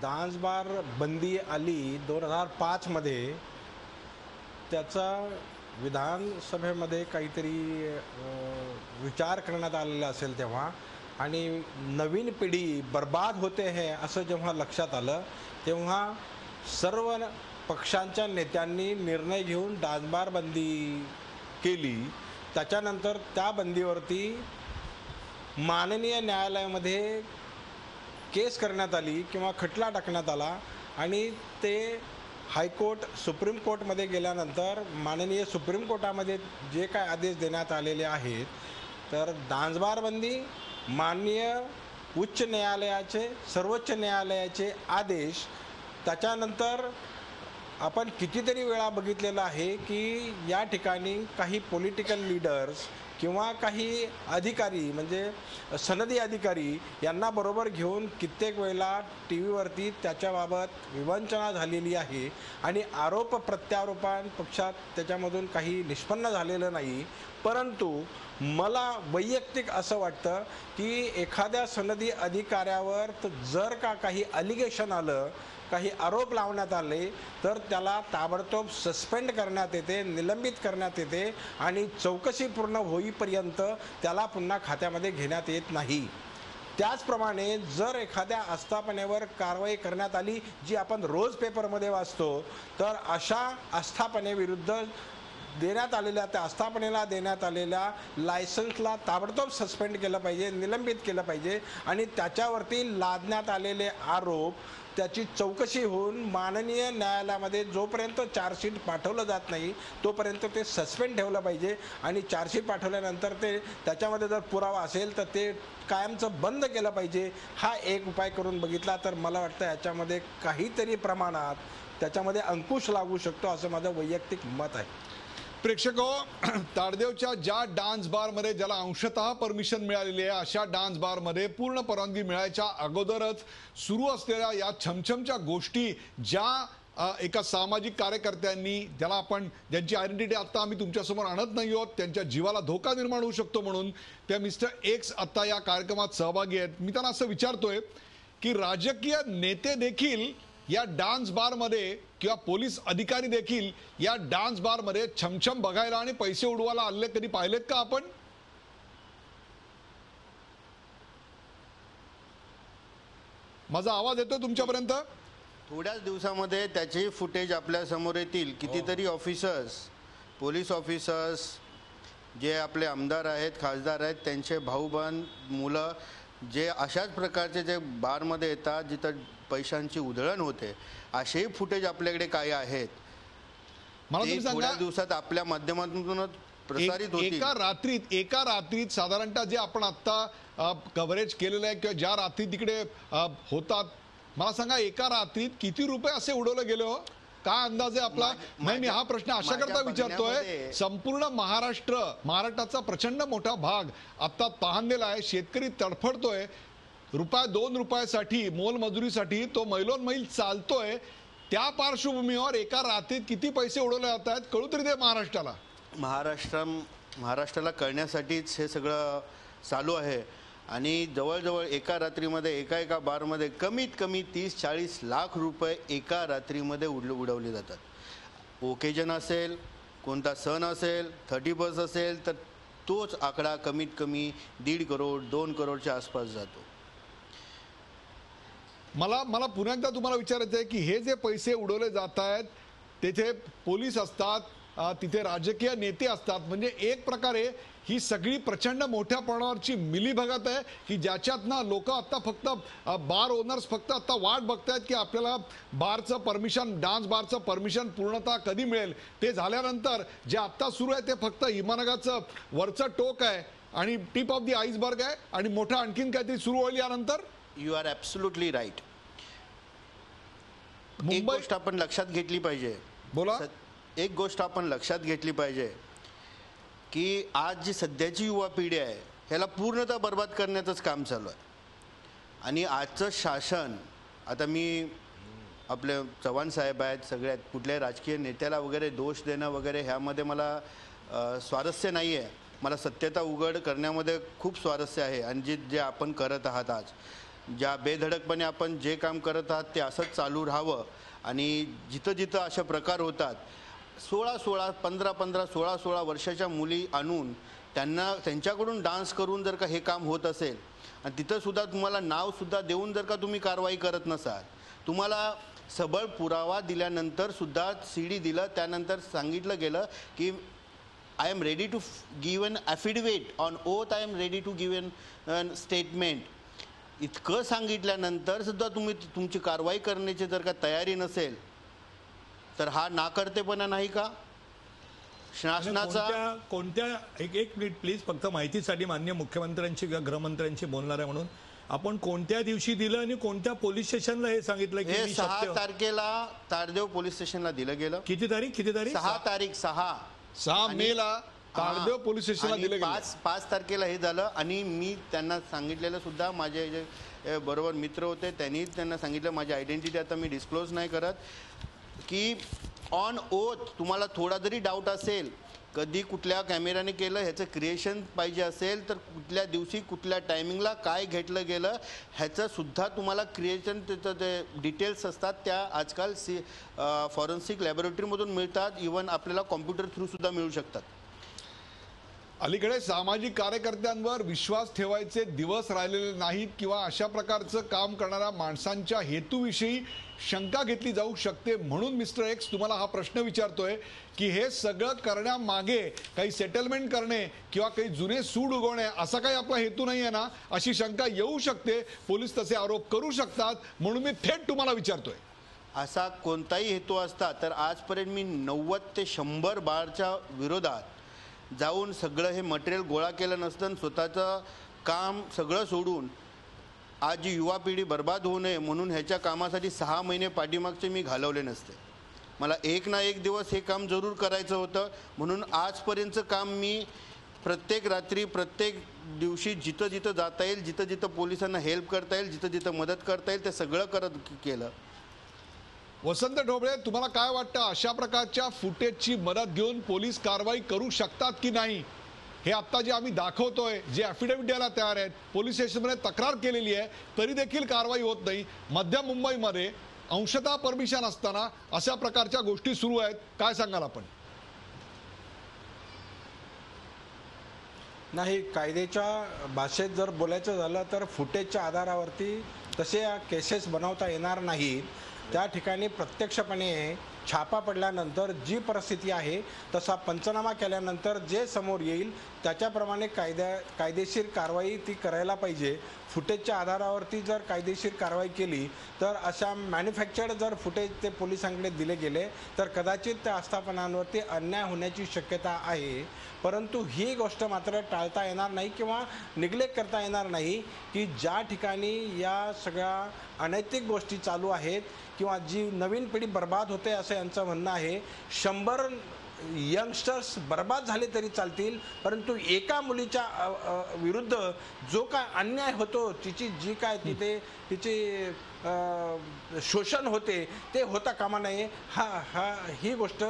डान्स बार बंदी आली 2005 मध्ये. त्याचा विधानसभेमध्ये काहीतरी विचार करण्यात आलेला असेल तेव्हा, आणि नवीन पिढी बर्बाद होते है असं जेव्हा लक्षात आलं तेव्हा सर्व पक्षांच्या नेत्यांनी निर्णय घेऊन डान्स बार बंदी केली. त्याच्यानंतर त्या बंदीवरती माननीय न्यायालयामध्ये केस करण्यात आली किंवा खटला टाकण्यात आला, आणि ते हायकोर्ट सुप्रीम कोर्टमध्ये गेल्यानंतर माननीय सुप्रीम कोर्टामध्ये जे काय आदेश देण्यात आलेले आहेत, तर डान्स बार बंदी माननीय उच्च न्यायालयाचे, सर्वोच्च न्यायालयाचे आदेश. त्याच्यानंतर आपण कितीतरी वेळा बघितलेलं आहे की या ठिकाणी काही पॉलिटिकल लीडर्स किंवा काही अधिकारी म्हणजे सनदी अधिकारी यांना बरोबर घेऊन कित्येक वेळेला टी व्हीवरती त्याच्याबाबत विवंचना झालेली आहे, आणि आरोप प्रत्यारोपांपेक्षा त्याच्यामधून काही निष्पन्न झालेलं नाही. परंतु मला वैयक्तिक असं वाटतं की एखाद्या सनदी अधिकाऱ्यावर जर का काही अलिगेशन आलं, काही आरोप लावण्यात आले, तर त्याला ताबडतोब सस्पेंड करण्यात येते, निलंबित करण्यात येते, आणि चौकशी पूर्ण होईपर्यंत त्याला पुन्हा खात्यामध्ये घेण्यात येत नाही. त्याचप्रमाणे जर एखाद्या आस्थापनेवर कारवाई करण्यात आली, जी आपण रोज पेपरमध्ये वाचतो, तर अशा आस्थापनेविरुद्ध देण्यात आलेल्या, त्या आस्थापनेला देण्यात आलेल्या लायसन्सला ताबडतोब सस्पेंड केलं पाहिजे, निलंबित केलं पाहिजे, आणि त्याच्यावरती लादण्यात आलेले आरोप त्याची चौकशी होऊन माननीय न्यायालयामध्ये जोपर्यंत चार्जशीट पाठवलं जात नाही तोपर्यंत ते सस्पेंड ठेवलं पाहिजे, आणि चार्जशीट पाठवल्यानंतर ते त्याच्यामध्ये जर पुरावा असेल तर ते कायमचं बंद केलं पाहिजे. हा एक उपाय करून बघितला तर मला वाटतं याच्यामध्ये काहीतरी प्रमाणात त्याच्यामध्ये अंकुश लागू शकतो असं माझं वैयक्तिक मत आहे. प्रेक्षको, ताडदेवच्या ज्या डान्स बारमध्ये ज्याला अंशतः परमिशन मिळालेली आहे अशा डान्स बारमध्ये पूर्ण परवानगी मिळायच्या अगोदरच सुरू असलेल्या या छमछमच्या गोष्टी, ज्या एका सामाजिक कार्यकर्त्यांनी, ज्याला आपण ज्यांची आयडेंटिटी आता आम्ही तुमच्यासमोर आणत नाही आहोत, त्यांच्या जीवाला धोका निर्माण होऊ शकतो म्हणून त्या मिस्टर एक्स आता या कार्यक्रमात सहभागी आहेत. मी त्यांना असं विचारतोय की राजकीय नेते देखील या डान्स बारमध्ये किंवा पोलीस अधिकारी देखील या डान्स बारमध्ये छमछम बघायला आणि पैसे उडवायला आले कधी पाहिलेत का आपण? माझा आवाज येतोय तुमच्यापर्यंत? थोड्याच दिवसामध्ये त्याचे फुटेज आपल्या समोर येतील. कितीतरी ऑफिसर्स, पोलीस ऑफिसर्स, जे आपले आमदार आहेत, खासदार आहेत, त्यांचे भाऊबंद, मुलं, जे अशाच प्रकारचे जे बारमध्ये येतात जिथं पैशांची उधळण होते, असेही फुटेज आपल्याकडे काय आहेत. मला तुम्ही सांगा, थोड्या दिवसात आपल्या माध्यमातूनच प्रसारित होतील. एका रात्रीत साधारणतः जे आपण आता कव्हरेज केलेलं आहे किंवा ज्या रात्री तिकडे होतात, मला सांगा एका रात्रीत किती रुपये असे उडवले गेले हो? काय अंदाज आहे आपला? मी हा प्रश्न अशा करता विचारतोय, संपूर्ण महाराष्ट्राचा प्रचंड मोठा भाग आता तहानलेला आहे. शेतकरी तडफडतोय, ₹2 मोलमजुरीसाठी तो मैलोनमैल चालतोय. त्या पार्श्वभूमीवर एका रात्रीत किती पैसे उडवले जात आहेत कळू तरी दे महाराष्ट्राला. महाराष्ट्राला कळण्यासाठीच हे सगळं चालू आहे. आणि जवळजवळ एका रात्रीमध्ये एका बारमध्ये कमीत कमी 30-40 लाख रुपये एका रात्रीमध्ये उडवले जातात. ओकेजन असेल, कोणता सण असेल, 31 असेल, तर तोच आकडा कमीत कमी 1.5 करोड 2 करोडच्या आसपास जातो. मला पुन्हा एकदा तुम्हाला विचारायचं आहे की हे जे पैसे उडवले जात आहेत, तेथे पोलीस असतात, तिथे राजकीय नेते असतात. म्हणजे एक प्रकारे ही सगळी प्रचंड मोठ्या प्रमाणावरची मिलीभगत आहे की ज्याच्यातनं लोक आता फक्त बार ओनर्स फक्त आता वाट बघतायत की आपल्याला बारचं परमिशन, डान्स बारचं परमिशन पूर्णतः कधी मिळेल. ते झाल्यानंतर जे आत्ता सुरू आहे ते फक्त हिमनगाचं वरचं टोक आहे आणि टिप ऑफ दी आईसबर्ग आहे आणि मोठं आणखीन काहीतरी सुरू होईल यानंतर. You are absolutely right. एक गोष्ट आपण लक्षात घेतली पाहिजे. बोला. एक गोष्ट आपण लक्षात घेतली पाहिजे की आज जी सध्याची युवा पिढी आहे ह्याला पूर्णतः बर्बाद करण्याचंच काम चालू आहे. आणि आजचं शासन, आता मी आपले चव्हाण साहेब आहेत, सगळ्यात कुठल्याही राजकीय नेत्याला वगैरे दोष देणं वगैरे ह्यामध्ये मला स्वारस्य नाही आहे. मला सत्यता उघड करण्यामध्ये खूप स्वारस्य आहे. आणि जे आपण करत आहात आज, ज्या बेधडकपणे आपण जे काम करत आहात ते असंच चालू राहावं. आणि जिथं जिथं अशा प्रकार होतात, 16-16, 15-15, 16-16 वर्षाच्या मुली आणून त्यांच्याकडून डान्स करून जर का हे काम होत असेल आणि तिथंसुद्धा तुम्हाला नावसुद्धा देऊन जर का तुम्ही कारवाई करत नसाल, तुम्हाला सबळ पुरावा दिल्यानंतर सुद्धा CD दिलं, त्यानंतर सांगितलं गेलं की I am ready to give an affidavit on oath, I am ready to give an statement. इतकं सांगितल्यानंतर सुद्धा तुम्ही तुमची कारवाई करण्याची जर का तयारी नसेल तर हा नाकर्तेपणा नाही का शासनाचा? कोणत्या एक मिनिट प्लीज, फक्त माहितीसाठी माननीय मुख्यमंत्र्यांची किंवा गृहमंत्र्यांची बोलणार आहे म्हणून, आपण कोणत्या दिवशी दिलं आणि कोणत्या पोलीस स्टेशनला हे सांगितलं की हे 6 तारखेला तारदेव पोलीस स्टेशनला दिलं गेलं. किती तारीख 6 तारीख 6 मेला तारदेव पोलीस स्टेशनला दिलं गेलं. 5 तारखेला हे झालं. आणि मी त्यांना सांगितलेलं सुद्धा, माझे जे बरोबर मित्र होते त्यांनी त्यांना सांगितलं, माझी आयडेंटिटी आता मी डिस्क्लोज नाही करत, की ऑन ओथ तुम्हाला थोडा जरी डाऊट असेल, कधी कुठल्या कॅमेऱ्याने केलं ह्याचं क्रिएशन पाहिजे असेल, तर कुठल्या दिवशी कुठल्या टायमिंगला काय घेतलं गेलं ह्याचं सुद्धा तुम्हाला क्रिएशन, त्याचं जे डिटेल्स असतात त्या आजकाल फॉरेन्सिक लॅबोरेटरीमधून मिळतात. इवन आपल्याला कॉम्प्युटर थ्रू सुद्धा मिळू शकतात. अलीकडे सामाजिक कार्यकर्त्यांवर विश्वास ठेवायचे दिवस राहिलेले नाहीत किंवा अशा प्रकारचं काम करणाऱ्या माणसांच्या हेतूविषयी शंका घेतली जाऊ शकते. म्हणून मिस्टर एक्स तुम्हाला हा प्रश्न विचारतोय की हे सगळं करण्यामागे काही सेटलमेंट करणे किंवा काही जुने सूड उगवणे असा काही आपला हेतू नाही आहे ना, अशी शंका येऊ शकते. पोलीस तसे आरोप करू शकतात. म्हणून मी थेट तुम्हाला विचारतोय, असा कोणताही हेतू असता तर आजपर्यंत मी 90 ते 100 बारच्या विरोधात जाऊन सगळं हे मटेरियल गोळा केलं नसतं. स्वतःचं काम सगळं सोडून आज जी युवा पिढी बर्बाद होऊ नये म्हणून ह्याच्या कामासाठी 6 महिने पाठीमागचे मी घालवले नसते. मला एक ना एक दिवस हे काम जरूर करायचं होतं. म्हणून आजपर्यंतचं काम मी प्रत्येक रात्री, प्रत्येक दिवशी जिथं जिथं जाता येईल, जिथं जिथं पोलिसांना हेल्प करता येईल, जिथं जिथं मदत करता येईल ते सगळं केलं. वसंत ढोबळे, तुम्हाला काय वाटतं, अशा प्रकारच्या फुटेजची मदत घेऊन पोलीस कारवाई करू शकतात की नाही? हे आत्ता जे आम्ही दाखवतोय, जे ॲफिडेव्हिट द्यायला तयार आहेत, पोलीस स्टेशनमध्ये तक्रार केलेली आहे, तरी देखील कारवाई होत नाही. मध्य मुंबईमध्ये अंशतः परमिशन असताना अशा प्रकारच्या गोष्टी सुरू आहेत. काय सांगाल आपण? नाही, कायद्याच्या भाषेत जर बोलायचं झालं तर फुटेजच्या आधारावरती तसे केसेस बनवता येणार नाहीत. त्या ठिकाणी प्रत्यक्षपणे छापा पडल्यानंतर जी परिस्थिती आहे तसा पंचनामा केल्यानंतर जे समोर येईल त्याच्याप्रमाणे कायदेशीर कारवाई ती करायला पाहिजे. फुटेजच्या आधारावरती जर कायदेशीर कारवाई केली तर अशा मॅन्युफॅक्चर्ड जर फुटेज ते पोलिसांकडे दिले गेले तर कदाचित त्या आस्थापनांवरती अन्याय होण्याची शक्यता आहे. परंतु ही गोष्ट मात्र टाळता येणार नाही किंवा निग्लेक्ट करता येणार नाही की ज्या ठिकाणी या सगळ्या अनैतिक गोष्टी चालू आहेत किंवा जी नवीन पिढी बर्बाद होते असं यांचं म्हणणं आहे. 100 यंगस्टर्स बर्बाद झाले तरी चालतील, परंतु एका मुलीच्या विरुद्ध जो काय अन्याय होतो, तिची जी काय तिचे शोषण होते ते होता कामा नये. ही गोष्ट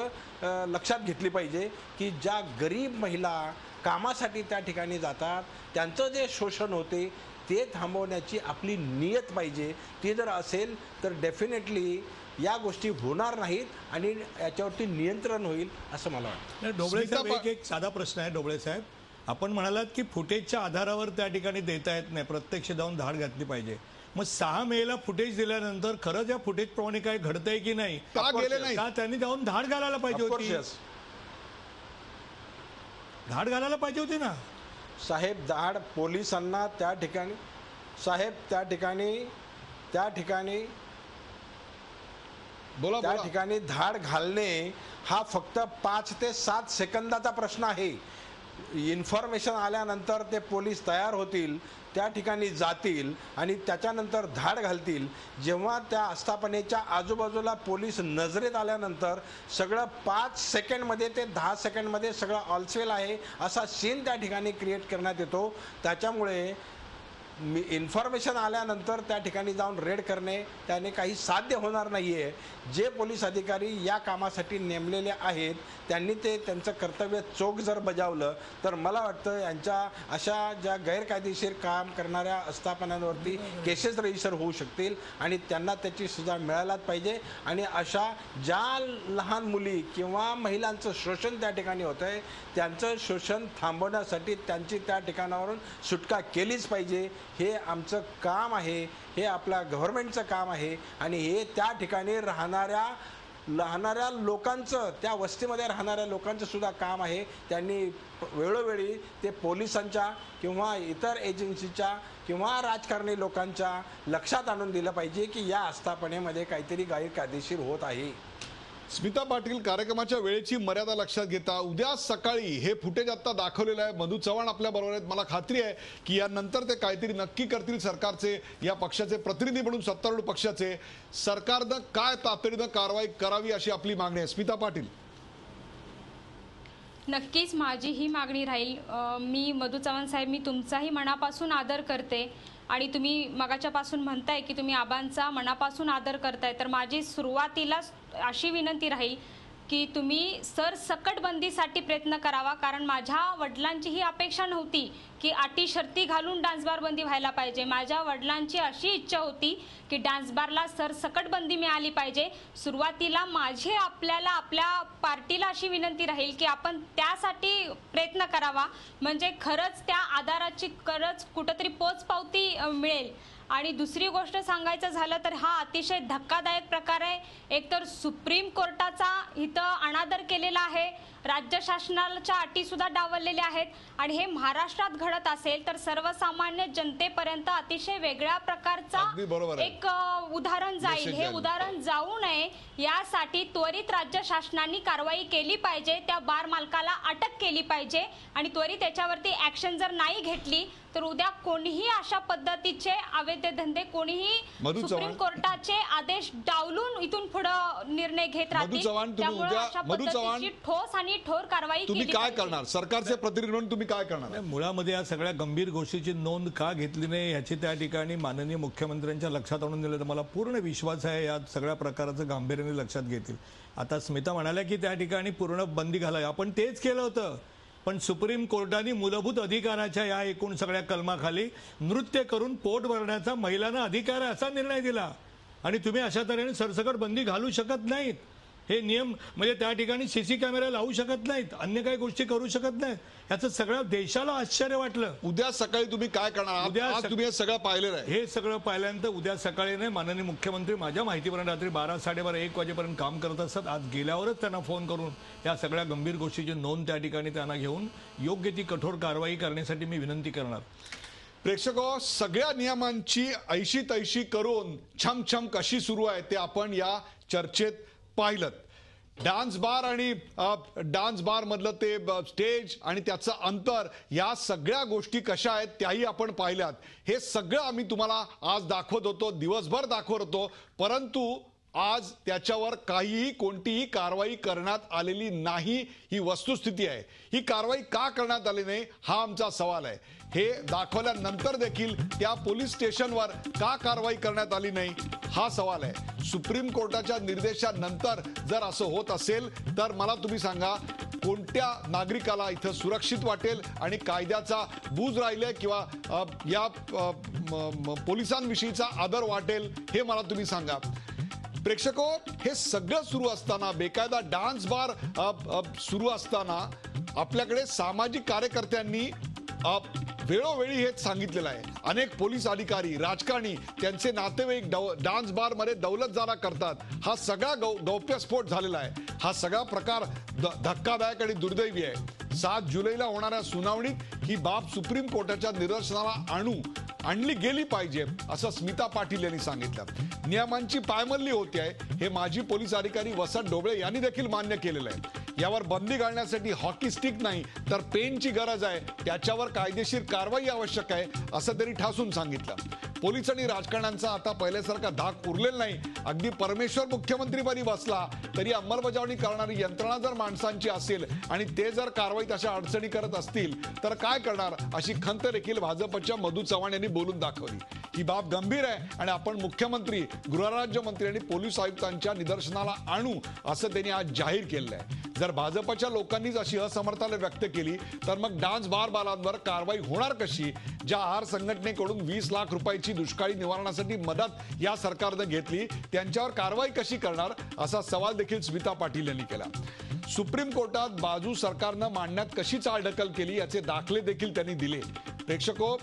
लक्षात घेतली पाहिजे की ज्या गरीब महिला कामासाठी त्या ठिकाणी जातात त्यांचं जे शोषण होते ते थांबवण्याची आपली नियत पाहिजे. ती जर असेल तर डेफिनेटली या गोष्टी होणार नाहीत आणि याच्यावरती नियंत्रण होईल असं मला वाटतं. ढोबळे साहेब, एक साधा प्रश्न आहे. ढोबळे साहेब, आपण म्हणालात की फुटेजच्या आधारावर त्या ठिकाणी देता येत नाही, प्रत्यक्ष जाऊन धाड घातली पाहिजे. मग 6 मेला फुटेज दिल्यानंतर खरंच या फुटेज प्रमाणे काय घडतंय की नाही, का गेले नाही? का त्यांनी जाऊन धाड घालायला पाहिजे होती? धाड घालायला पाहिजे होती ना. साहेब धाड पोलिसांना त्या ठिकाणी साहेब त्या ठिकाणी बोला त्या बोला. ठिकाणी धाड घालणे हा फक्त 5 ते 7 सेकंदाचा प्रश्न आहे. इन्फॉर्मेशन आल्यानंतर ते पोलीस तयार होतील, त्या ठिकाणी जातील आणि त्याच्यानंतर धाड घालतील. जेव्हा त्या आस्थापनेच्या आजूबाजूला पोलीस नजरेत आल्यानंतर सगळं 5 सेकंडमध्ये ते 10 सेकंडमध्ये सगळं ऑलसेल आहे असा सीन त्या ठिकाणी क्रिएट करण्यात येतो. त्याच्यामुळे इन्फॉर्मेशन आल्यानंतर त्या ठिकाणी जाऊन रेड करणे त्याने काही साध्य होणार नाही आहे. जे पोलीस अधिकारी या कामासाठी नेमलेले आहेत त्यांनी ते त्यांचं कर्तव्य चोख जर बजावलं तर मला वाटतं यांच्या अशा ज्या गैरकायदेशीर काम करणाऱ्या आस्थापनांवरती केसेस रजिस्टर होऊ शकतील आणि त्यांना त्याची सजा मिळायलाच पाहिजे. आणि अशा ज्या लहान मुली किंवा महिलांचं शोषण त्या ठिकाणी होतं आहे त्यांचं शोषण थांबवण्यासाठी त्यांची त्या ठिकाणावरून सुटका केलीच पाहिजे. हे आमचं काम आहे, हे आपल्या गव्हर्नमेंटचं काम आहे आणि हे त्या ठिकाणी राहणाऱ्या लोकांचं, त्या वस्तीमध्ये राहणाऱ्या लोकांचं सुद्धा काम आहे. त्यांनी वेळोवेळी ते पोलिसांच्या किंवा इतर एजन्सीच्या किंवा राजकारणी लोकांच्या लक्षात आणून दिलं पाहिजे की या आस्थापनेमध्ये काहीतरी गैरकायदेशीर होत आहे. स्मिता पाटील, कार्यक्रमाच्या वेळेची मर्यादा लक्षात घेता उद्या सकाळी हे फुटेज आता दाखवलेलं आहे. मधू चव्हाण आपल्या बरोबर आहेत. मला खात्री आहे की यानंतर ते काहीतरी नक्की करतील. सरकारचे, या पक्षाचे प्रतिनिधी म्हणून सत्तारूढ पक्षाचे, सरकारनं काय तातडीनं कारवाई करावी अशी आपली मागणी आहे. स्मिता पाटील. नक्कीच माझी ही मागणी राहील. मी मधू चव्हाण साहेब, मी तुमचाही मनापासून आदर करते आणि तुम्ही मगाच्यापासून म्हणताय की तुम्ही आबांचा मनापासून आदर करताय, तर माझी सुरुवातीला अशी विनंती राहील की तुम्ही सरसकट बंदीसाठी प्रयत्न करावा. कारण माझ्या वडिलांची ही अपेक्षा नव्हती की अटी शर्ती घालून डान्स बार बंदी व्हायला पाहिजे. माझ्या वडिलांची अशी इच्छा होती की डान्स बारला सरसकट बंदी मिळाली पाहिजे. सुरुवातीला माझी आपल्या पार्टीला अशी विनंती राहील की आपण त्यासाठी प्रयत्न करावा, म्हणजे खरंच त्या आधाराची खरंच कुठंतरी पोचपावती मिळेल. आणि दुसरी गोष्ट सांगायचं झालं तर हा अतिशय धक्कादायक प्रकार आहे. एकतर सुप्रीम कोर्टाचा इथं अनादर केलेला आहे, राज्य शासनाच्या अटी सुद्धा डावललेल्या आहेत आणि हे महाराष्ट्रात घडत असेल तर सर्वसामान्य जनतेपर्यंत अतिशय वेगळ्या प्रकारचा एक उदाहरण जाईल. हे उदाहरण जाऊ नये यासाठी त्वरित राज्य शासनाने कारवाई केली पाहिजे. त्या बार मालकाला अटक केली पाहिजे आणि त्वरित त्याच्यावरती ऍक्शन जर नाही घेतली तर उद्या कोणीही अशा पद्धतीचे अवैध धंदे कोणीही सुप्रीम कोर्टाचे आदेश डावलून इथून पुढे निर्णय घेत राहतील. त्यामुळे अशा पद्धतीची ठोस आणि ठोर कारवाई तुम्ही काय करणार? सरकारचे प्रतिनिधी म्हणून तुम्ही काय करणार? मुळामध्ये या सगळ्या गंभीर गोष्टीची नोंद का घेतली नाही याची त्या ठिकाणी माननीय मुख्यमंत्र्यांच्या लक्षात आणून दिलं तर मला पूर्ण विश्वास आहे या सगळ्या प्रकाराचं गांभीर्याने लक्षात घेतील. आता स्मिता म्हणाल्या की त्या ठिकाणी पूर्ण बंदी घालावी, आपण तेच केलं होतं. पण सुप्रीम कोर्टाने मूलभूत अधिकाराच्या या एकूण सगळ्या कलमाखाली नृत्य करून पोट भरण्याचा महिलांना अधिकार आहे असा निर्णय दिला आणि तुम्ही अशा तऱ्हेने सरसकट बंदी घालू शकत नाहीत. हे नियम म्हणजे त्या ठिकाणी सीसी कॅमेरा लावू शकत नाहीत, अन्य काही गोष्टी करू शकत नाहीत. याचं सगळ्या देशाला आश्चर्य वाटलं. उद्या सकाळी तुम्ही काय करणार? उद्या तुम्ही हे सगळं पाहिलेलं आहे. हे सगळं पाहिल्यानंतर उद्या सकाळी नाही, माननीय मुख्यमंत्री माझ्या माहितीपर्यंत रात्री 12, 12:30, 1 वाजेपर्यंत काम करत असतात. आज गेल्यावरच त्यांना फोन करून या सगळ्या गंभीर गोष्टीची नोंद त्या ठिकाणी त्यांना घेऊन योग्य ती कठोर कारवाई करण्यासाठी मी विनंती करणार. प्रेक्षको, सगळ्या नियमांची ऐशी तैशी करून छमछम कशी सुरू आहे ते आपण या चर्चेत पाहिलं. डान्स बार आणि डान्स बार मधलं ते स्टेज आणि त्याचं अंतर, या सगळ्या गोष्टी कशा आहेत त्याही आपण पाहिल्यात. हे सगळं आम्ही तुम्हाला आज दाखवत होतो, दिवसभर दाखवत होतो, परंतु आज त्याच्यावर काहीही कोणतीही कारवाई करण्यात आलेली नाही. ही वस्तुस्थिती आहे. ही कारवाई का करण्यात आली नाही हा आमचा सवाल आहे. हे दाखवल्यानंतर देखील त्या पोलीस स्टेशनवर का कारवाई करण्यात आली नाही हा सवाल आहे. सुप्रीम कोर्टाच्या निर्देशानंतर जर असं होत असेल तर मला तुम्ही सांगा, कोणत्या नागरिकाला इथं सुरक्षित वाटेल आणि कायद्याचा बूज राहिले किंवा या पोलिसांविषयीचा आदर वाटेल हे मला तुम्ही सांगा. प्रेक्षको, हे सगळं सुरू असताना, बेकायदा डान्स बार सुरू असताना आपल्याकडे सामाजिक कार्यकर्त्यांनी वेळोवेळी हेच सांगितलेलं आहे. अनेक पोलीस अधिकारी, राजकारणी, त्यांचे नातेवाईक डान्स बार मध्ये दौलतजारा करतात. हा सगळा गौप्यस्फोट झालेला आहे. हा सगळा प्रकार धक्कादायक आणि दुर्दैवी आहे. 7 जुलैला होणाऱ्या सुनावणीत ही बाब सुप्रीम कोर्टाच्या निदर्शनाला आणली गेली पाहिजे असं स्मिता पाटील यांनी सांगितलं. नियमांची पायमल्ली होते आहे हे माजी पोलीस अधिकारी वसंत ढोबळे यांनी देखील मान्य केलेलं आहे. यावर बंदी घालण्यासाठी हॉकी स्टिक नाही तर पेनची गरज आहे. त्याच्यावर कायदेशीर कारवाई आवश्यक आहे असं त्यांनी ठासून सांगितलं. पोलीस आणि राजकारण्यांचा आता पहिल्यासारखा धाक उरलेला नाही. अगदी परमेश्वर मुख्यमंत्रीपदी बसला तरी अंमलबजावणी करणारी यंत्रणा जर माणसांची असेल आणि ते जर कारवाईत अशा अडचणी करत असतील तर काय करणार अशी खंत देखील भाजपच्या मधू चव्हाण यांनी बोलून दाखवली. ही बाब गंभीर आहे आणि आपण मुख्यमंत्री, गृहराज्यमंत्री आणि पोलीस आयुक्तांच्या निदर्शनाला आणू असं त्यांनी आज जाहीर केलं आहे. जर भाजपच्या लोकांनीच अशी असमर्थता व्यक्त केली तर मग डान्स बारबालांवर कारवाई होणार कशी? ज्या आहार संघटनेकडून 20 लाख रुपयाची दुष्काळी निवारणासाठी मदत या सरकारनं घेतली त्यांच्यावर कारवाई कशी करणार असा सवाल देखील स्मिता पाटील यांनी केला. सुप्रीम कोर्टात बाजू सरकारनं मांडण्यात कशी चालढकल केली याचे दाखले देखील त्यांनी दिले. प्रेक्षको,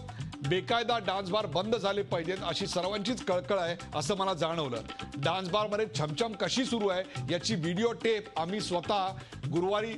बेकायदा डान्स बार बंद झाले पाहिजेत अशी सर्वांचीच कळकळ आहे असं मला जाणवलं. डान्स बारमध्ये छमछम कशी सुरू आहे याची व्हिडिओ टेप आम्ही स्वतः गुरुवारी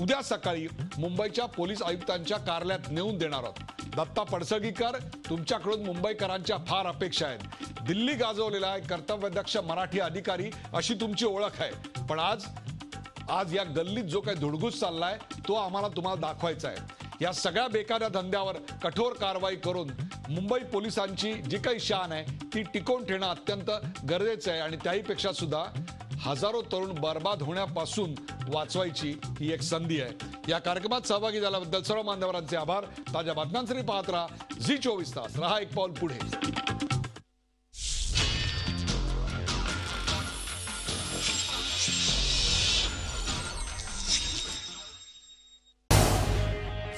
उद्या सकाळी मुंबईच्या पोलीस आयुक्तांच्या कार्यालयात नेऊन देणार आहोत. दत्ता पडसळगीकर, तुमच्याकडून मुंबईकरांच्या फार अपेक्षा आहेत. दिल्ली गाजवलेला एक कर्तव्यदक्ष मराठी अधिकारी अशी तुमची ओळख आहे. पण आज या गल्लीत जो काही धुडगूस चाललाय तो आम्हाला तुम्हाला दाखवायचा आहे. या सगळ्या बेकायदा धंद्यावर कठोर कारवाई करून मुंबई पोलिसांची जी काही शान आहे ती टिकवून ठेवणं अत्यंत गरजेचं आहे आणि त्याहीपेक्षा सुद्धा हजारो तरुण बर्बाद होण्यापासून वाचवायची ही एक संधी आहे. या कार्यक्रमात सहभागी झाल्याबद्दल सर्व मान्यवरांचे आभार. ताज्या बातम्यांसाठी पाहत राहा झी24 तास. रहा एक पाऊल पुढे.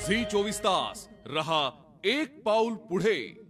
झी24 तास रहा एक पाऊल पुढे.